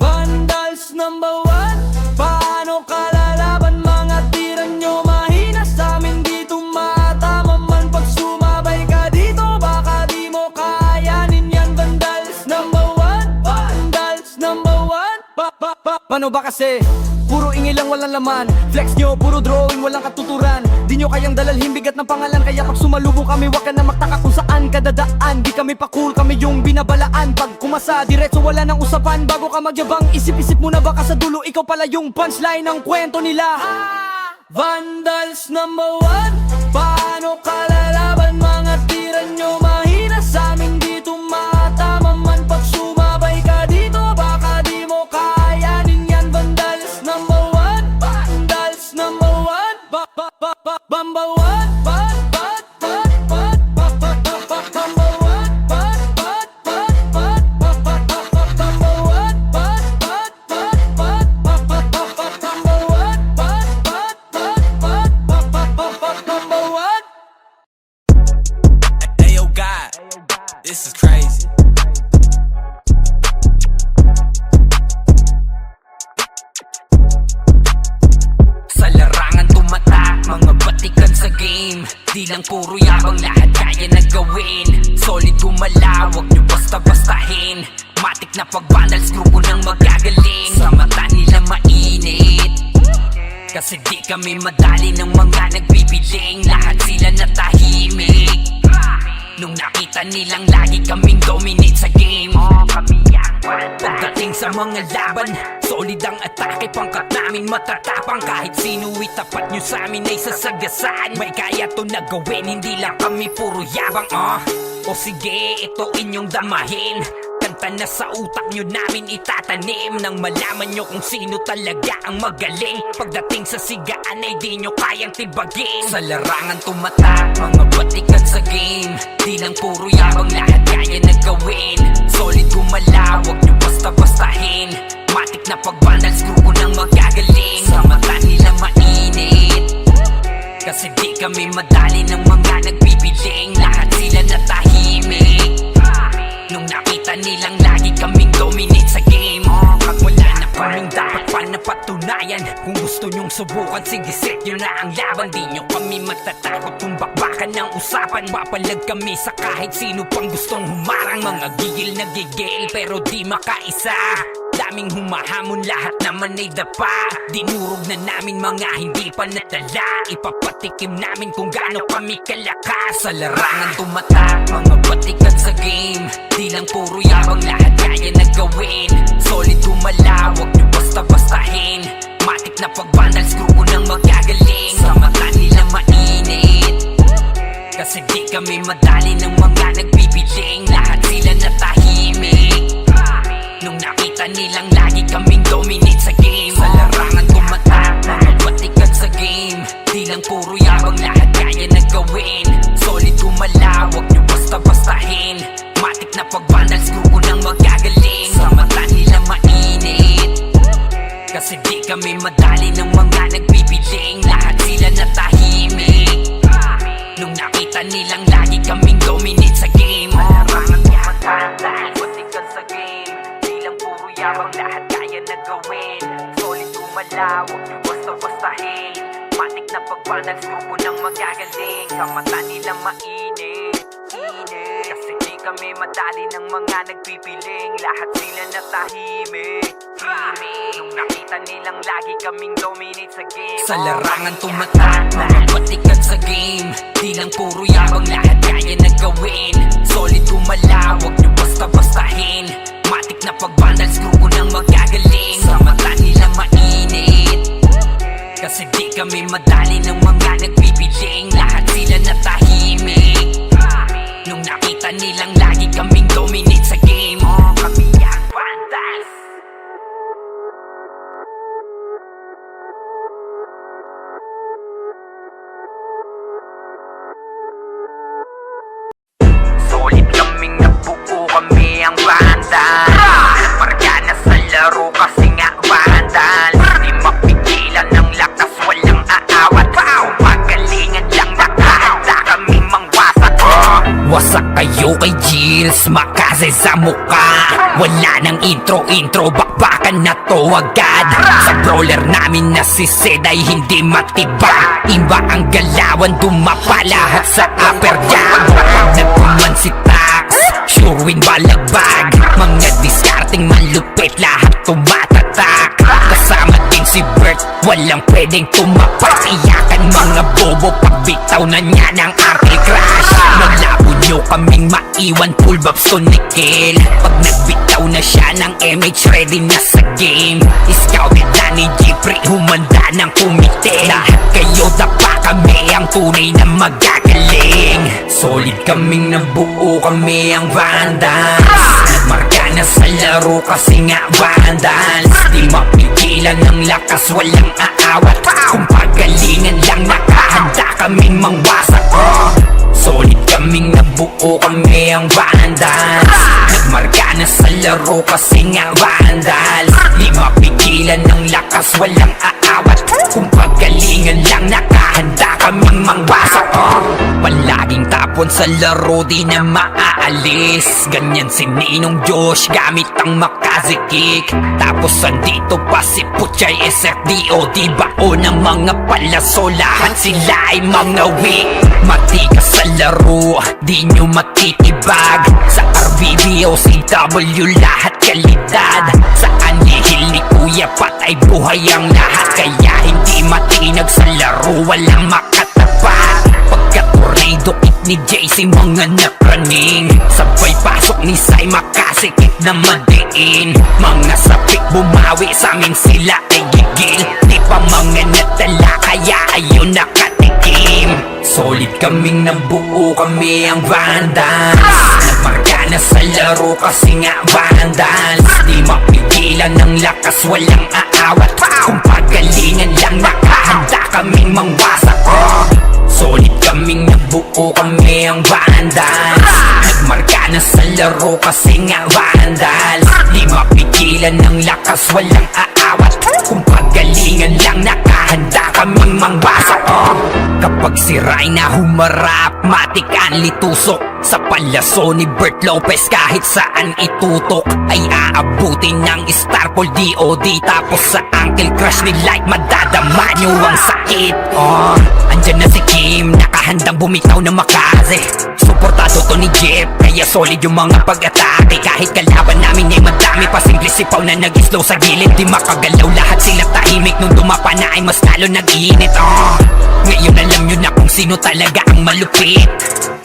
Vandals number one, paano kalalaban? Mga tira nyo mahina sa amin, di tumatama man. Pag sumabay ka dito, baka di mo kayanin yan. Vandals number one, vandals number one. Paano ba kasi? Puro ingay lang, walang laman. Flex nyo, puro drawing, walang katuturan. Di nyo kayang dalalhin bigat ng pangalan. Kaya pag sumalubong kami, wag ka na magtaka kung saan ka dadaan. Di kami pa cool, kami yung binabalaan. Pag kumasa, diretso wala nang usapan. Bago ka magyabang, isip-isip muna baka sa dulo ikaw pala yung punchline ng kwento nila. Vandals number one, paano kalalaban? Mga tira nyo mahina sa amin, di tumatama man. Pag sumabay ka dito, baka di mo kayanin yan. Vandals number one, vandals number one. Bamba one, Ayo God, this is crazy. Sa larangan tumatak, mga batikan sa game. Di lang puro yabang, lahat kaya na gawin. Solid gumalaw, wag nyo basta-bastahin. Matik na pag-vandals, grupo nang magagaling. Sa mata nila mainit, kasi di kami madali ng mga nagbibiling. Lahat sila natahimik nung nakita nilang lagi kaming dominate sa game. Kami ang pagdating sa mga laban, solid ang atake. Pangkat namin matatapang, kahit sino itapat nyo sa amin ay sasagasaan. May kaya to na gawin, hindi lang kami puro yabang. O sige, ito inyong damahin. Kanta na sa utak nyo namin itatanim, nang malaman nyo kung sino talaga ang magaling. Pagdating sa sigaan ay di nyo kayang tibagin. Sa larangan tumatak, mga batikan sa game. Di lang puro yabang, lahat kaya na gawin. Solid gumalaw, wag nyo basta-bastahin. Matik na pag-vandals, grupo nang magagaling. Sa mata nila mainit, kasi di kami madali ng mga nagbibiling. Lahat sila natahimik nung nakita nilang lagi kaming dominate sa game. Pag wala na kaming dapat pa napatunayan, kung gusto nyong subukan, sige set nyo na ang laban. Di nyo kami matatakot kung bakbakan ng usapan. Papalag kami sa kahit sino pang gustong humarang. Mga gigil na gigil pero di makaisa. Daming humahamon, lahat naman ay dapa. Dinurog na namin mga hindi pa nadala. Ipapatikim namin kung gaano kami kalakas. Sa larangan tumatak, mga batikan sa game. Di lang puro yabang, lahat kaya na gawin. Solid gumalaw, wag nyo basta-bastahin. Matik na pag-vandals, grupo nang magagaling. Sa mata nila mainit, kasi di kami madali ng mga nagbibiling. Lahat sila natahimik nung nakita nilang lagi kaming dominate sa game. Sa larangan tumatak, mga batikan sa game. Di lang puro yabang, lahat kaya na gawin. Solid gumalaw, wag nyo basta-bastahin. Matik na pag-vandals, grupo nang magagaling. Sa mata nila mainit, kasi di kami madali ng mga nagbibiling. Lahat sila natahimik nung nakita nilang lagi kaming dominate sa game. Larangan tumatak, lahat batikan sa game. Di lang puro yabang, lahat kaya na gawin. Solid gumalaw, wag nyo basta-bastahin. Matik na pag-vandals, grupo nang magagaling. Sa mata nila mainit, kasi di kami madali ng mga nagpipiling. Lahat sila natahimik nung nakita nilang lagi kaming dominate sa game. Sa larangan tumatak, mga batikan sa game. Di lang puro yabang, lahat kaya gawin. Solid gumala, wag nyo basta-bastahin. Matik na pag-vandals, grupo nang magagaling. Sa mata nila mainit, kasi di kami madali ng mga nagbibiling. Lahat sila natahimik nung nakita nilang lagi kaming dominate sa game. Kami ang vandals. Solid kaming nabuo, kami ang vandals. Marga na sa laro kasi nga vandals. Di mapigilan ng lakas, walang aawat. Kung pagalingan lang nakahanda kaming mangwasak. Wasak kayo kay Jills, makase sa muka. Wala nang intro, bakbakan na to agad. Sa brawler namin na si Zed ay hindi matibag. Iba ang galawan, dumapa lahat sa upper jab. Nagkuman si Tax, sure win balagbag. Mga discarding malupit, lahat tumatatak. Kasama din si Bert, walang pwedeng tumapak. Iyakan mga bobo, pagbitaw na niya ng ankle crash. Malabo nyo kaming maiwan, full babs to nickel. Pag nagbitaw na siya ng MH, ready na sa game. Scouted na ni Jeffrey, humanda ng kumite. Lahat kayo dapa, kami ang tunay na magagaling. Solid kaming nabuo, kami ang vandals. Nagmarka na sa laro kasi nga vandals. Di mapigilan ng lakas, walang aawat. Kung pagalingan lang nakahanda kaming mangwasak. Solid kaming nabuo, kami ang vandals. Nagmarka na sa laro kasi nga vandals. Di mapigilan ng lakas, walang aawat. Kung pagalingan lang nakahanda kaming mangwasak. Palaging tapon sa laro, di na maaalis. Ganyan si Ninong Josh, gamit ang Makaze kick. Tapos andito pa si Puchay SFDO. Di bao ng mga palaso, lahat sila ay mga weak. Matikas sa laro, di nyo matitibag. Sa RBBO, CW, lahat kalidad. Sa anihil ni Kuya patay buhay ang lahat. Kaya hindi matinag sa laro, walang makatapat. Pagka-tornado kick ni JC, mga napraning. Sabay pasok ni Sai, makasikip na madiin. Mga sapik bumawi, sa amin sila ay gigil. Di pa mga natala, kaya ayun nakatikim. Solid kaming nabuo, kami ang vandals. Nagmarka na sa laro kasi nga vandals. Di mapigilan ng lakas, walang aawat. Kung pagalingan lang nakahanda kaming mangwasak. Solid kaming nabuo, kami ang vandals. Nagmarka na sa laro kasi nga vandals. Di mapigilan ng lakas, walang aawat. Kung pagalingan lang nakahanda kaming mangwasak. Kapag si Rhina humarap, matik ang litusok. Sa palaso ni Bert Lopez, kahit saan itutok ay aabutin ng Starpol DOD. Tapos sa ankle crush ni Light, madadama nyo ang sakit. Andyan na si Kim, nakahandang bumitaw na Makaze. Suportado to ni Jeff, kaya solid yung mga pag-atake. Kahit kalaban namin ay madami, pasimple sipaw na nag-slow sa gilid. Di makagalaw, lahat sila tahimik. Nung dumapa na ay mas lalo nag-iinit. Ngayon alam nyo na kung sino talaga ang malupit.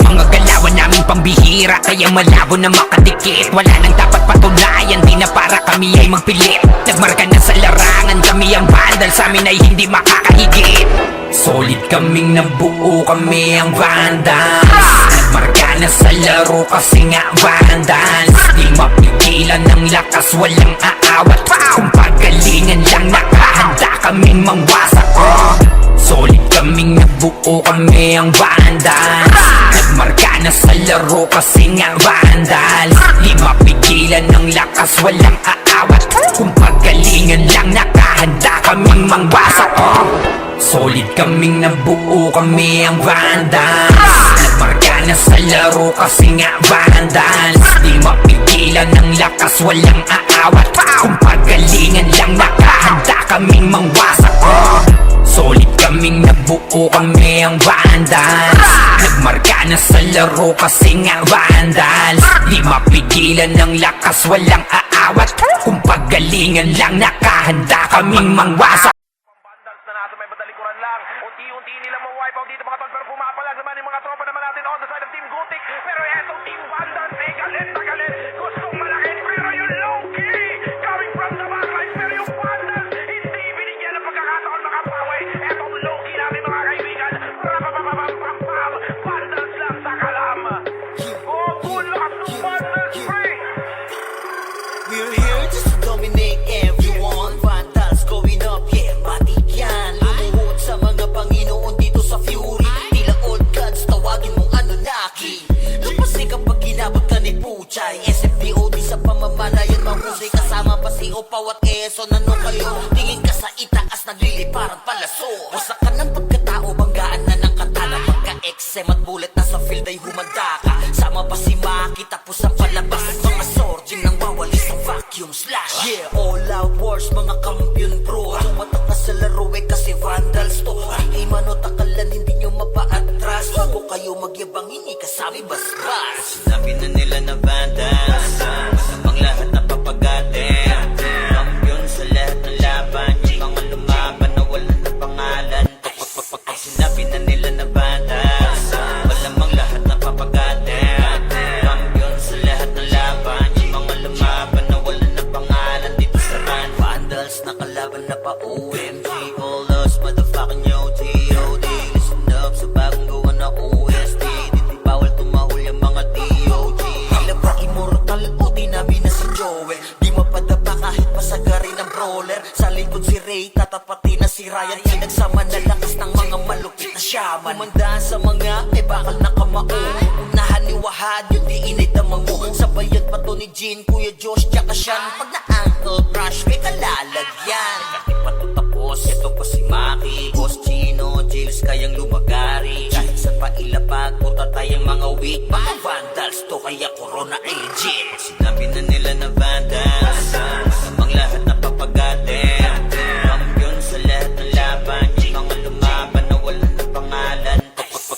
Mga galawan namin pambihira, kaya malabo na makadikit. Wala nang dapat patunayan, di na para kami ay magpilit. Nagmarka na sa larangan, kami ang vandal, sa amin ay hindi makakahigit. Solid kaming nabuo, kami ang vandals. Nagmarka na sa laro kasi nga vandals. Di mapigilan ng lakas, walang aawat. Kung pagalingan lang nakahanda kaming mangwasak. Solid kaming nabuo, kami ang vandals. Nagmarka na sa laro kasi nga vandals. Di mapigilan ng lakas, walang aawat. Kung pagalingan lang nakahanda kaming mangwasak. Solid kaming nabuo, kami ang vandals. Nagmarka na sa laro kasi nga vandals. Di mapigilan ng lakas, walang aawat. Kung pagalingan lang nakahanda kaming mangwasak. Solid kaming nabuo, kami ang vandals. Nagmarka na sa laro kasi nga vandals. Di mapigilan ng lakas, walang aawat. Kung pagalingan lang nakahanda kaming mangwasak. Vandals na nasa may badalikuran lang. Unti-unti nila ma-wipe out dito mga tol, pero pumapalag naman yung mga tropa naman natin on the side of Team Gutik. Pero Pawat Quezon, ano kayo? Tingin ka sa itaas, nagliliparang palaso. Wasak ka ng pagkatao, banggaan na ng katana. Pagka-XM at bullet na sa field ay humanda ka. Sama pa si Maki, tapos ang palabas. Mga sorgin nang wawalis ng vacuum slash. Yeah, all out wars, mga kampiyon bro. Tumatak na sa laro eh kasi vandals to. Ay manotakalan, hindi nyo mapa-atras. Bago kayo magyabang, hindi kasami basbas. Sinabi na nila na vandals, masamang lahat na papagatin. Kampiyon sa lahat ng laban, yung mga lumaban na wala na pangalan. Pag sinabi na nila na vandals, malamang lahat na papagatin. Kampiyon sa lahat ng laban, yung mga lumaban na wala na pangalan. Dito sa run, vandals na kalaban na pa OMG. All us motherfucking OTOD. Listen up sa bagong gawa na OST. Dito bawal tumahol yung mga DOG. Tila ba immortal o di namin na si Joel? Di mapadapa kahit pasagari ng brawler. Sa likod si Ray, tatapati na si Ryan. Pinagsama na lakas ng mga malupit na shaman. Kumandaan sa mga may bakal na kamao. Unahan ni Wahad, yun di inidamang mo. Sabayan pa to ni Jean, Kuya Josh, tsaka Sean. Pag na-ankle crush, may kalalagyan. Kasi pa to tapos, ito pa si Maki, Boss Chino, Jills kayang lumagari. Kahit sa pailapag, puta tayong mga weak. Mga vandals to, kaya corona ay legit. Sinabi na nila na vandals, masamang lahat na papagatin. Kampiyon sa lahat ng laban, yung mga lumaban na wala na pangalan.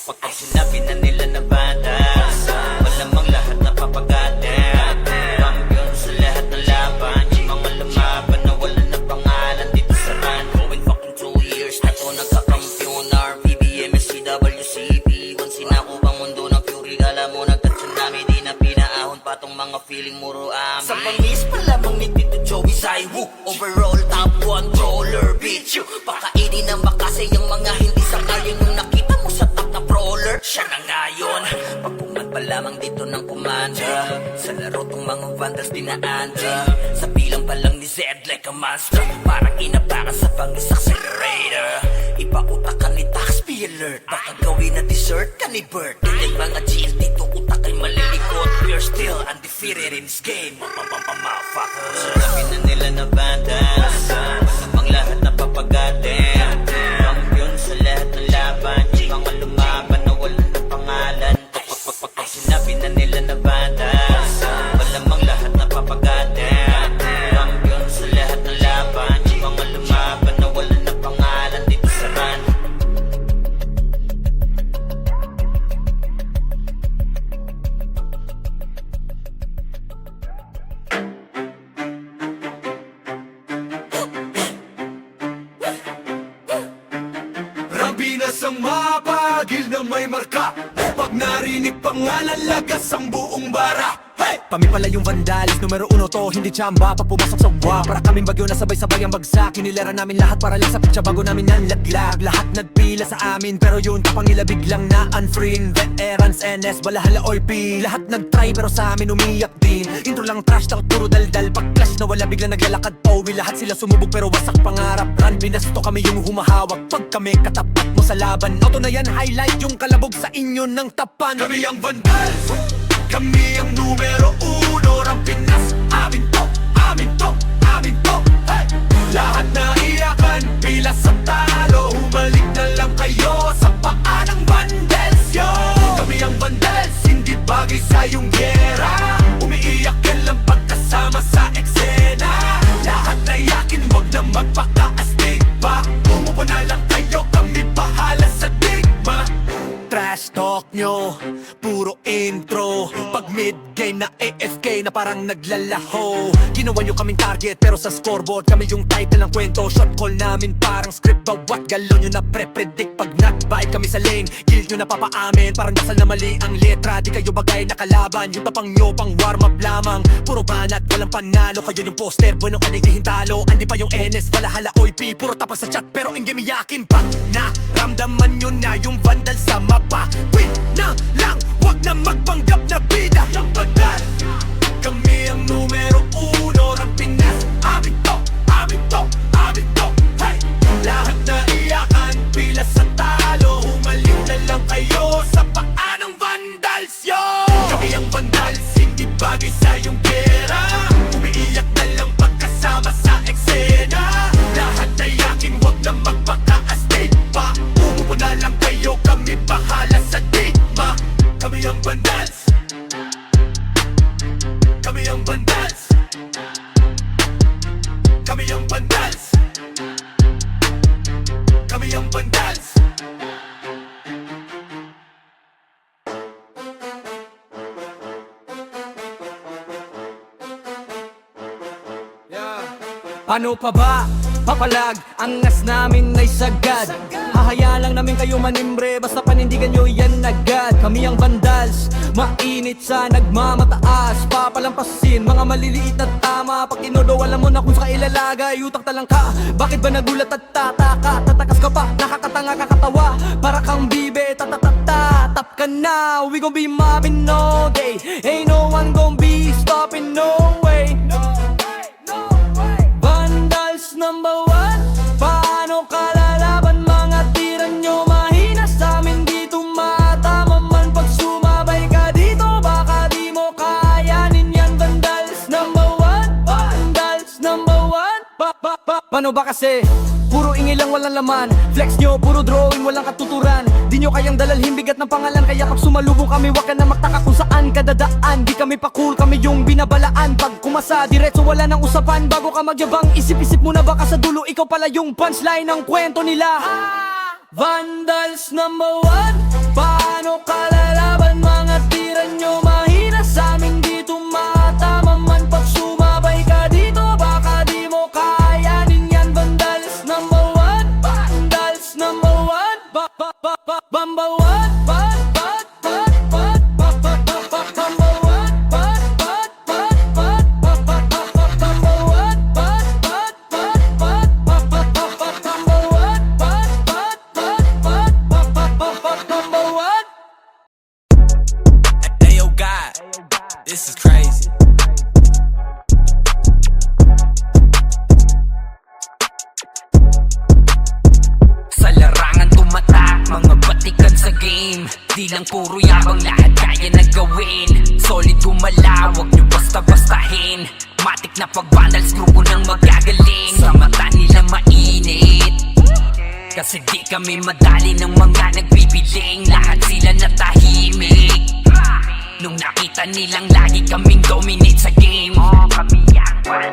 Pag sinabi na nila na vandals, malamang lahat na papagatin. Kampiyon sa lahat ng laban, yung mga lumaban na wala na pangalan. Dito sa run, going fucking 2 years na to nagkakampyon. RPBM, SCWCP, once sinako bang mundo ng fury. Kala mo nagtatsunami, di na pinaahon pa tong mga feeling muro amin. Sa pangis pa lamang ni Tito Joey Zaiwu, overall top 1 brawler, bitch you. Pakainin ng makasay yung mga hindi sangayon. Yung nakita mo sa top na brawler, siya na ngayon. Pagkuman pa lamang dito ng commander, sa laro tong mga vandals dinaandra. Sa bilang pa lang ni Zed like a monster, parang inapakan sa pangis accelerator. Ipautak ka ni Tax, be alert. Baka gawin na dessert ka ni Bert. Ganyan mga GL dito, utak ay malilikot. We're still undefeated in this game, motherfuckers. Sinabi na nila na vandals, masamang lahat na papagatin. Kampiyon sa lahat ng laban, yung mga lumaban na wala na pangalan. Pag sinabi na nila na vandals, malamang lahat na papagatin. Kampiyon sa lahat ng laban, yung mga lumaban na wala na pangalan. Dito sa run, Rambinas ang mapagil na may marka. Pag narinig pangalan, lagas ang buong bara. Hey! Kami pala yung vandalis, numero 1 to, hindi tsamba. Pag pumasok sa wa, para kaming bagyo na sabay-sabay ang bagsak. Kinilera namin lahat para lang sa pitsa bago namin nanlaglag. Lahat nagpila sa amin, pero yun kapang nila biglang na unfriend. Veterans, NS, balahala, OP. Lahat nagtry pero sa amin umiyak din. Intro lang trash talk, puro daldal. Pag clash na wala biglang naglalakad pauwi. Lahat sila sumubog pero wasak pangarap. Run, binasto kami yung humahawak. Pag kami katapat mo sa laban, auto na yan, highlight yung kalabog sa inyo ng tapan. Kami ang vandals, kami ang numero 1. Ang Pinas, amin to, amin to, amin to. Hey! Lahat na iyakan, pila sa talo. Humalik na lang kayo sa paa ng vandals, yo. Kami ang vandals, hindi bagay sa iyong gera. Umiiyak ka lang pagkasama sa eksena. Lahat na yakin, wag na magpaka-astig pa. Umupo na lang kayo, kami bahala sa digma. Trash talk nyo, puro intro. Pag mid-game na AFK na parang naglalaho. Ginawa nyo kaming target pero sa scoreboard kami yung title ng kwento. Shot call namin parang script, bawat galon nyo na pre-predict. Pag nag-bite kami sa lane, guild nyo na papaamin. Parang dasal na mali ang letra, di kayo bagay na kalaban. Yung tapang nyo pang warm up lamang, puro banat, walang panalo. Kayo yung poster, bueno ka nagdihin talo. Andi pa yung NS, balahala, OIP. Puro tapas sa chat pero in game yakin pa. Naramdaman nyo na yung vandal sa mapa. Win na lang, wag na magpanggap na bida. Yung bandal, kami ang numero 1. Ang Pinas, amin to, amin to, amin to. Hey! Lahat na iyakan, pila sa talo. Humalik na lang kayo sa paa ng vandals, yo. Kami ang vandals, hindi bagay sa iyong gera. Umiiyak na lang pagkasama sa bandals. Kami ang bandals. Kami ang bandals. Kami ang bandals. Ano pa ba? Papalag, ang ngas namin ay sagad. Hahayaan lang namin kayo manimbre, basta panindigan nyo yan agad. Kami ang vandals, mainit sa nagmamataas. Papalampasin, mga maliliit na tama. Pag tinodo, alam mo na kung sa ilalagay. Utak talang ka, bakit ba nagulat at tataka? Tatakas ka pa, nakakatanga kakatawa. Para kang bibe, tatatata. Tap ka na, we gon' be mobbing all day. Ain't no one gon' be stopping, no way. Vandals number one, paano kalalaban? Mga tira nyo mahina sa amin, di tumatama man. Pag sumabay ka dito, baka di mo kayanin yan. Vandals number one, vandals number one. Paano ba kasi? Puro ingay lang, walang laman. Flex nyo, puro drawing, walang katuturan. Di nyo kayang dalalhin, bigat ng pangalan. Kaya pag sumalubong kami, wag ka na magtaka kung saan ka dadaan. Di kami pa cool, kami yung binabalaan. Pag kumasa, diretso wala nang usapan. Bago ka magyabang, isip-isip mo na baka sa dulo ikaw pala yung punchline ng kwento nila. Vandals number one, paano kalalaban? Mga tira nyo mahina sa amin, di tumatama man. Pag sumabay ka dito, baka di mo kayanin yan. Vandals number one, vandals number one, number one, Ayo God, this is crazy. Sa larangan tumatak, mga batikan sa game. Di lang puro yabang, lahat kaya na gawin. Solid gumalaw, wag nyo basta-bastahin. Matik na pag-vandals, grupo ng magagaling. Sa mata nila mainit, kasi di kami madali ng mga nagbibiling. Lahat sila natahimik nung nakita nilang lagi kaming dominate sa game.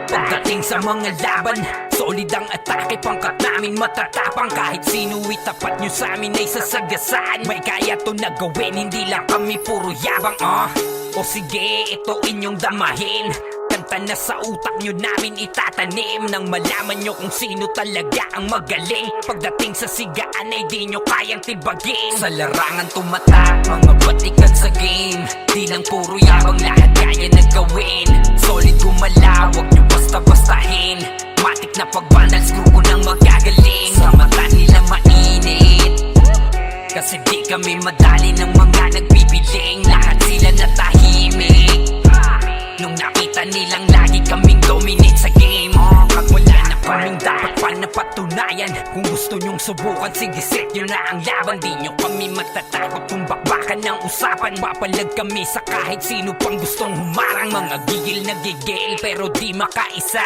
Pagdating sa mga laban, solid ang atake. Pangkat namin matatapang, kahit sino itapat nyo sa amin ay sasagasaan. May kaya to na gawin, hindi lang kami puro yabang. O sige, ito inyong damahin. Kanta na sa utak nyo namin itatanim, nang malaman nyo kung sino talaga ang magaling. Pagdating sa sigaan ay di nyo kayang tibagin. Sa larangan tumatak, mga batikan sa game. Di lang puro yabang, lahat kaya na gawin. Solid gumalaw, wag nyo basta-bastahin. Matik na pag-vandals, grupo ng magagaling. Sa mata nila mainit, kasi di kami madali ng mga nagbibiling. Lahat sila natahimik nung nakita nilang lagi kaming dominate sa game. Pag wala na kaming dapat pa napatunayan, kung gusto nyong subukan, sige set nyo na ang laban. Di nyo kami matatakot kung bakbakan ng usapan. Papalag kami sa kahit sino pang gustong humarang. Mga gigil na gigil pero di makaisa.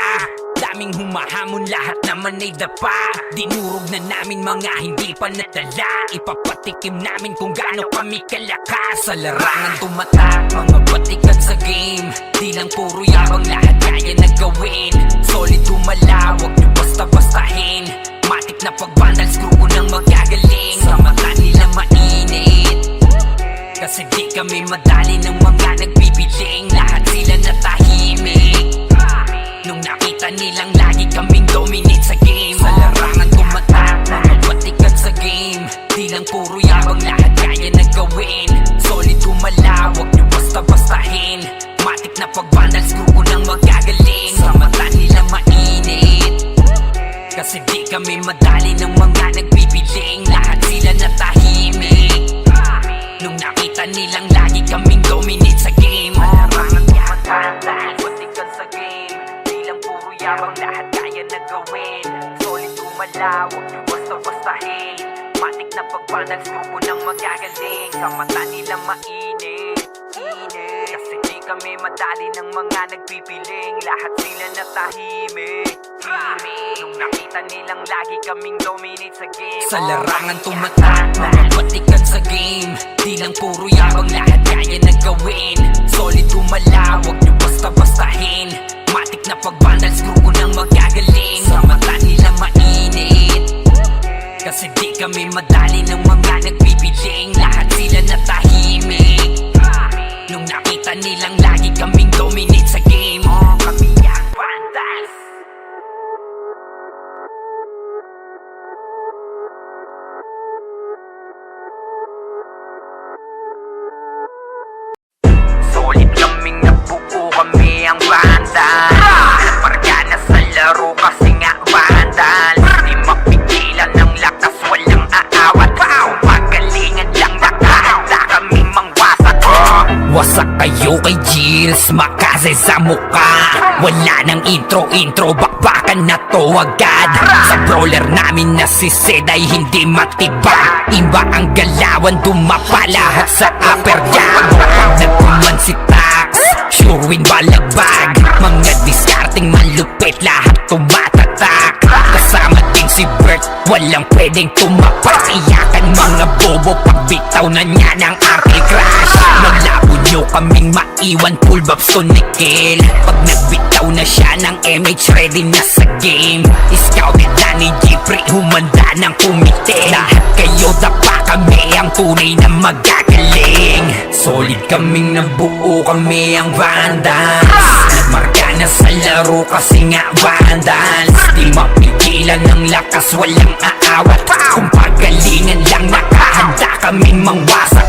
Daming humahamon, lahat naman ay dapa. Dinurog na namin mga hindi pa natala. Ipapatikim namin kung gaano kami kalakas. Sa larangan tumatak, mga batikan sa game. Di lang puro yabang, lahat kaya na gawin. Solid gumalaw, wag nyo basta-bastahin. Matik na pag-vandals, grupo ng magagaling. Sa mata nila mainit, kasi di kami madali ng mga nagbibiling. Lahat sila natahimik nung nakita nilang lagi kaming dominate sa game. Sa larangan tumatak, mga batikan sa game. Di lang puro yabang, lahat kaya na gawin. Solid gumalaw, wag nyo basta-bastahin. Matik na pag-vandals, grupo ng magagaling. Sa mata nila mainit, kasi di kami madali ng mga nagbibiling. Lahat sila natahimik nung nakita nilang lagi kaming dominate sa game. Larangan tumatak, lahat batikan sa game. Di lang puro yabang, lahat kaya na gawin. Solid gumalaw, wag nyo basta-bastahin. Matik na pag-vandals, grupo ng magagaling. Sa mata nila mainit, kasi di kami madali ng mga nagpipiling. Lahat sila natahimik tahimik nung nakita nilang lagi kaming dominate sa game. Sa larangan tumatak, mga batikan sa game. Di lang puro yabang, lahat kaya na gawin. Solid gumalaw, wag nyo basta-bastahin. Matik na pagbandal, screw ko nang magagaling. Sa mata nila mainit, kasi di kami madali ng mga nagbibiling. Lahat sila natahimik nung nakita nilang lagi kaming dominate sa game. Kami ang Vandals. Solid kaming nabuo, kami ang Vandals. Marga na sa laro kasi nga Vandals. Di mapigilan ng lakas, walang aawat. Pagalingan lang, nakahanda kaming mangwasak. Wasak kayo kay Gilles, makase sa mukha. Wala nang intro, bakbakan na to agad. Sa brawler namin na si Zed ay hindi matibag. Iba ang galawan, dumapa lahat sa upper jab. Pag nagkuman si Tax, sure win balagbag. Mga discarding malupit, lahat tumatatak. Kasama din si Bert, walang pwedeng tumapak. Iyakan mga bobo, pagbitaw na niya ng aking crash. Naglabo nyo kaming maiwan, full babs to nickel. Pag nagbitaw na siya ng MH, ready na sa game. Scouted na ni Jeffrey, humanda ng kumite. Lahat kayo dapa, kami ang tunay na magagaling. Solid kaming nabuo, kami ang Vandals. Nagmarka na sa laro kasi nga Vandals. Di mapigilan ng lakas, walang aawat. Kung pagalingan lang, nakahanda kaming mangwasak.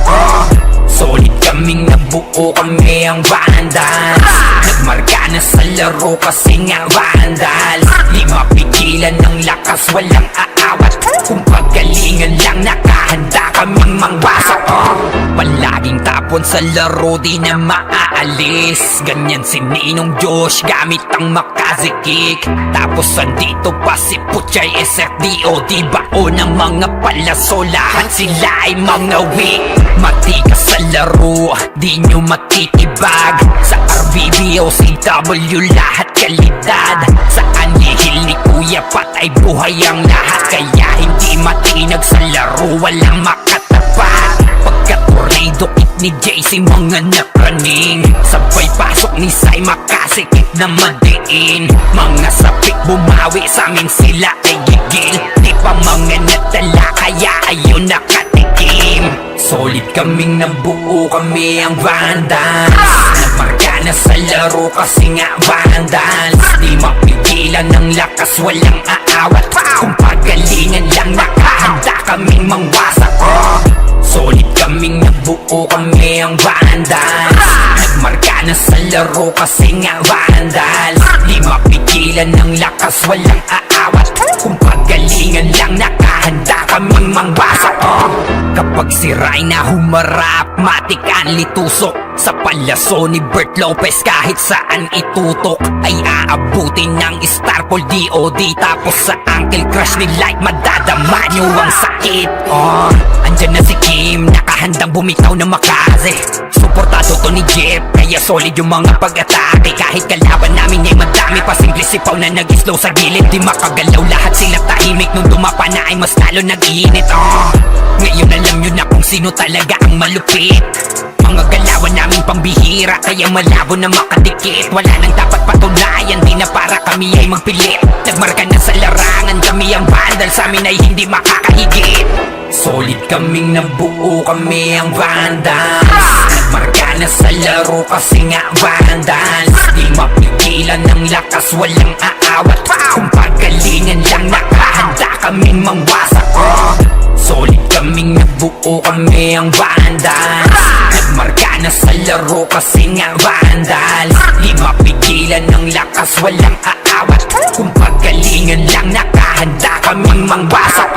Solid kaming nabuo, kami ang Vandals. Nagmarka na sa laro kasi nga Vandals. Di mapigilan ng lakas, walang aawat. Kung pagalingan lang, nakahanda kaming mangwasak. Palaging tapon sa laro, di na maaalis. Ganyan si Ninong Josh, gamit ang makazikik. Tapos andito pa si Puchay SFDO. Di bao ng mga palaso, lahat sila ay mga weak. Matikas sa laro, di nyo matitibag. Sa RBBO, CW, lahat kalidad. Sa anihil ni Kuya Pat ay buhay ang lahat. Kaya hindi matinag sa laro, walang makatapat. Pagka-tornado kick ni JC, mga napraning. Sabay pasok ni Sai, makasikip na madiin. Mga sapik bumawi, sa amin sila ay gigil. Di pa mga natala, kaya ayun nakatikim. Solid kaming nabuo, kami ang Vandals. Nagmarka na sa laro kasi nga Vandals. Di mapigilan ng lakas, walang aawat. Kung pagalingan lang, nakahanda kaming mangwasak. Solid kaming nabuo, kami ang Vandals. Nagmarka na sa laro kasi nga Vandals. Di mapigilan ng lakas, walang aawat. Kung pagalingan lang, nakahanda kaming mangwasak. Kapag si Rayna humarap, matik ang litusok. Sa palaso ni Bert Lopez, kahit saan itutok ay aabutin ng Starpol DOD. Tapos sa Uncle Crush ni Light, madadama nyo ang sakit. Andyan na si Kim, nakahandang bumitaw na makaze. Suportado to ni Jeff, kaya solid yung mga pag-atake. Kahit kalaban namin ay madami pa, simple sipaw na nag-slow sa gilid. Di makagalaw, lahat sila tahimik. Nung dumapa na ay mas lalo nag-iinit. Ngayon alam nyo na kung sino talaga ang malupit. Mga galawan namin pambihira, kaya malabo na makadikit. Wala nang dapat patunayan, di na para kami ay magpilit. Nagmarka na sa larangan, kami ang Vandals, sa amin ay hindi makakahigit. Solid kaming nabuo, kami ang Vandals. Nagmarka na sa laro kasi nga Vandals. Di mapigilan ng lakas, walang aawat. Kung pagalingan lang, nakahanda kaming mangwasak. Solid kaming nabuo, kami ang Vandals. Nagmarka na sa laro kasi nga Vandals. Di mapigilan ng lakas, walang aawat. Kung pagalingan lang, nakahanda kaming mangwasak.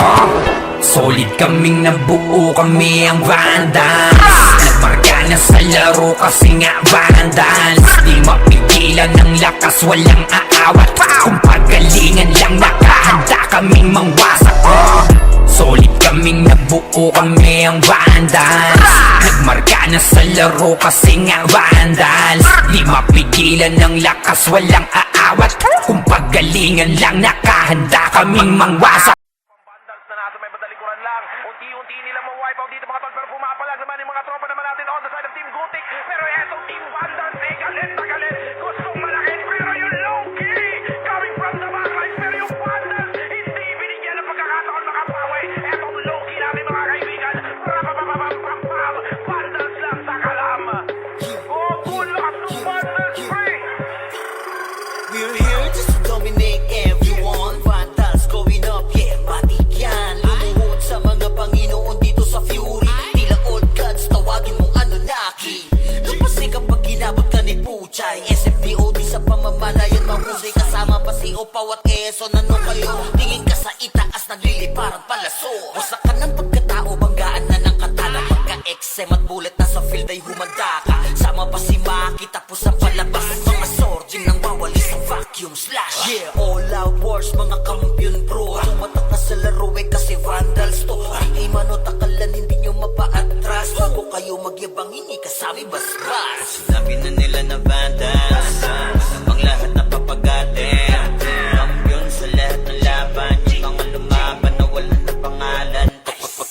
Solid kaming nabuo, kami ang Vandals. Nagmarka na sa laro kasi nga Vandals. Di mapigilan ng lakas, walang aawat. Kung pagalingan lang, nakahanda kaming mangwasak. Solid kaming nabuo, kami ang Vandals. Nagmarka na sa laro kasi nga Vandals. Di mapigilan ng lakas, walang aawat. agawat. Kung paggalingan lang nakahanda kaming mangwasa. Vandals na nasa may badalikuran lang. Unti-unti nila ma-wipe out dito mga tol. Pero pumapalag naman yung mga tropa naman natin on the side of Team Gutik. Pero etong Team Vandals ay galit na galit. Gustong malakin pero yung low-key coming from the backlines. Pero yung Vandals hindi binigyan ng pagkakataon makapawi. Etong low-key natin mga kaibigan. Rapapapapapapam. Vandals lang sa kalam. Oh, bulas ng Vandals free. We're here just to dominate everyone. Vandals going up, yeah, matik yan. Lumuhod sa mga Panginoon dito sa Fury. Tila old gods, tawagin mong Anunnaki. Lapasay kapag ginabot ka ni Puchay. SFDOD sa pamamalayan, mahusay kasama pa si Opaw at Quezon. Ano kayo? Tingin ka sa itaas, nagliliparang palaso. Wasak ka ng pagkatao, banggaan na ng katana. Pagka-XM at bullet na sa field ay humanda ka. Sama pa si Maki, tapos ang palabas. Mga sording nang wawali sa vacuum slash. Yeah, all out wars, mga kampiyon bro. Tumatak na sa laro eh kasi Vandals to. Hindi mano takalan, hindi nyo mapa-atras. Huwag kayo magyabang, hindi kasami basbas. Sinabi na nila na Vandals, ang lahat na papagatin. Kampiyon sa lahat ng laban, yung mga lumaban na wala na pangalan.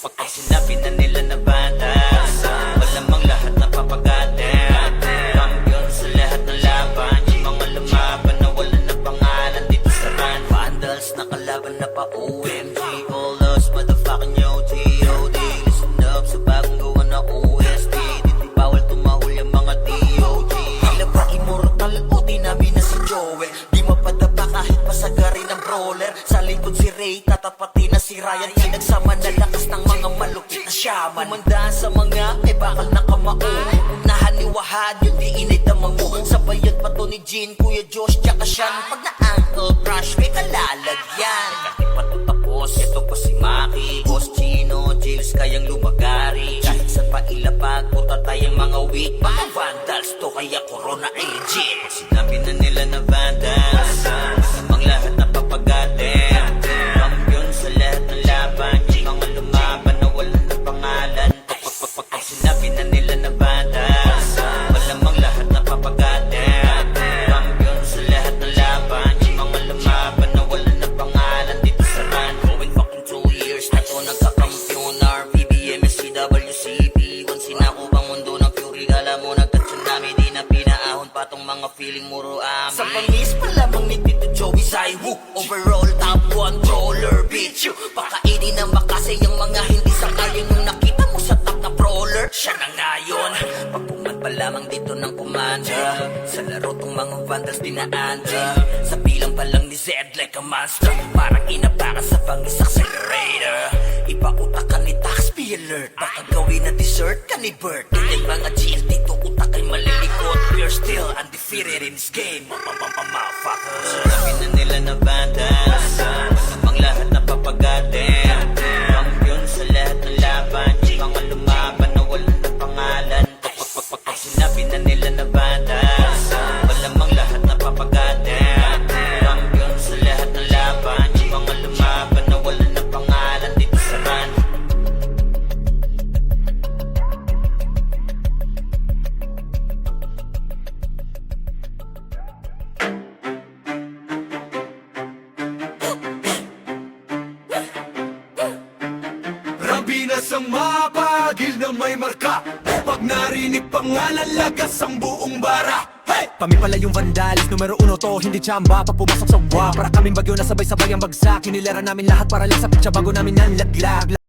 Pag sinabi na nila na Vandals, malamang lahat na papagatin. Kampiyon sa lahat ng laban, yung mga lumaban na wala na pangalan dito sa run. Vandals na kalaban na pa OMG, all us motherfucking yo G.O.D. Listen up sa bagong gawa na OST. Dito bawal tumahol yung mga D.O.G. Tila ba immortal o dinami na si Joel? Di mapadapa kahit pasagarin ng brawler. Sa likod si Ray, tatapati na si Ryan. Nagsama na lakas ng mga malupit na shaman. Umandaan sa mga may bakal na kamao. Unahan ni Wahad, yun di inay damang mo. Sabayan pa to ni Jean, Kuya Josh, tsaka Sean. Pag na-ankle crush, may kalalagyan. Kahit pa to tapos, ito pa si Maki, Boss Chino, Jules, kayang lumagari. Kahit saan pa ilapag, puta tayong mga weak. Mga Vandals to, kaya Corona ay legit. Sinabi na nila na Vandals, ang lahat na papagatin. Kampiyon sa lahat ng laban, yung mga lumaban na wala na pangalan. Pag sinabi na nila na Vandals, malamang lahat na papagatin. Kampiyon sa lahat ng laban, yung mga lumaban na wala na pangalan dito sa run. Going fucking 2 years na to nagkakampiyon. RPBM, SCWCP, once sinako bang mundo ng Fury. Kala mo nagka-tsunami, di na pinaahon pa tong mga feeling muro amin. Sa pangis pa lamang ni Tito Joey Saiwu, overall top 1 brawler, bitch you. Pakainin ng makasay yung mga hindi sangayon. Yung nakita mo sa top na brawler, siya na ngayon. Pagpungan pa lamang dito ng commander, sa laro tong mga Vandals dinaanda. Sa bilang pa lang ni Zed like a monster, parang inabaka sa pangis accelerator. Ipautak ka ni Tax, be alert. Baka gawin na dessert ka ni Bert. Hindi mga GL dito utak ay malilikot. We're still undefeated in this game, motherfuckers. Sinabi na nila na Vandals, ang lahat na papagatin. Kampiyon sa lahat ng laban, yung mga lumaban na wala na pangalan. Pag sinabi na nila na Vandals, malamang lahat na papagatin. Kampiyon sa lahat ng laban, yung mga lumaban na wala na pangalan dito sa run. Rabinas ang mapagil na may marka. Pag narinig pangalan, lagas ang buong bara. Hey! Kami pala yung Vandals, numero 1 to, hindi tsamba. Pag pumasok sa wa, para kaming bagyo na sabay-sabay ang bagsak. Hinilera namin lahat para lang sa pitsa bago namin nanlaglag.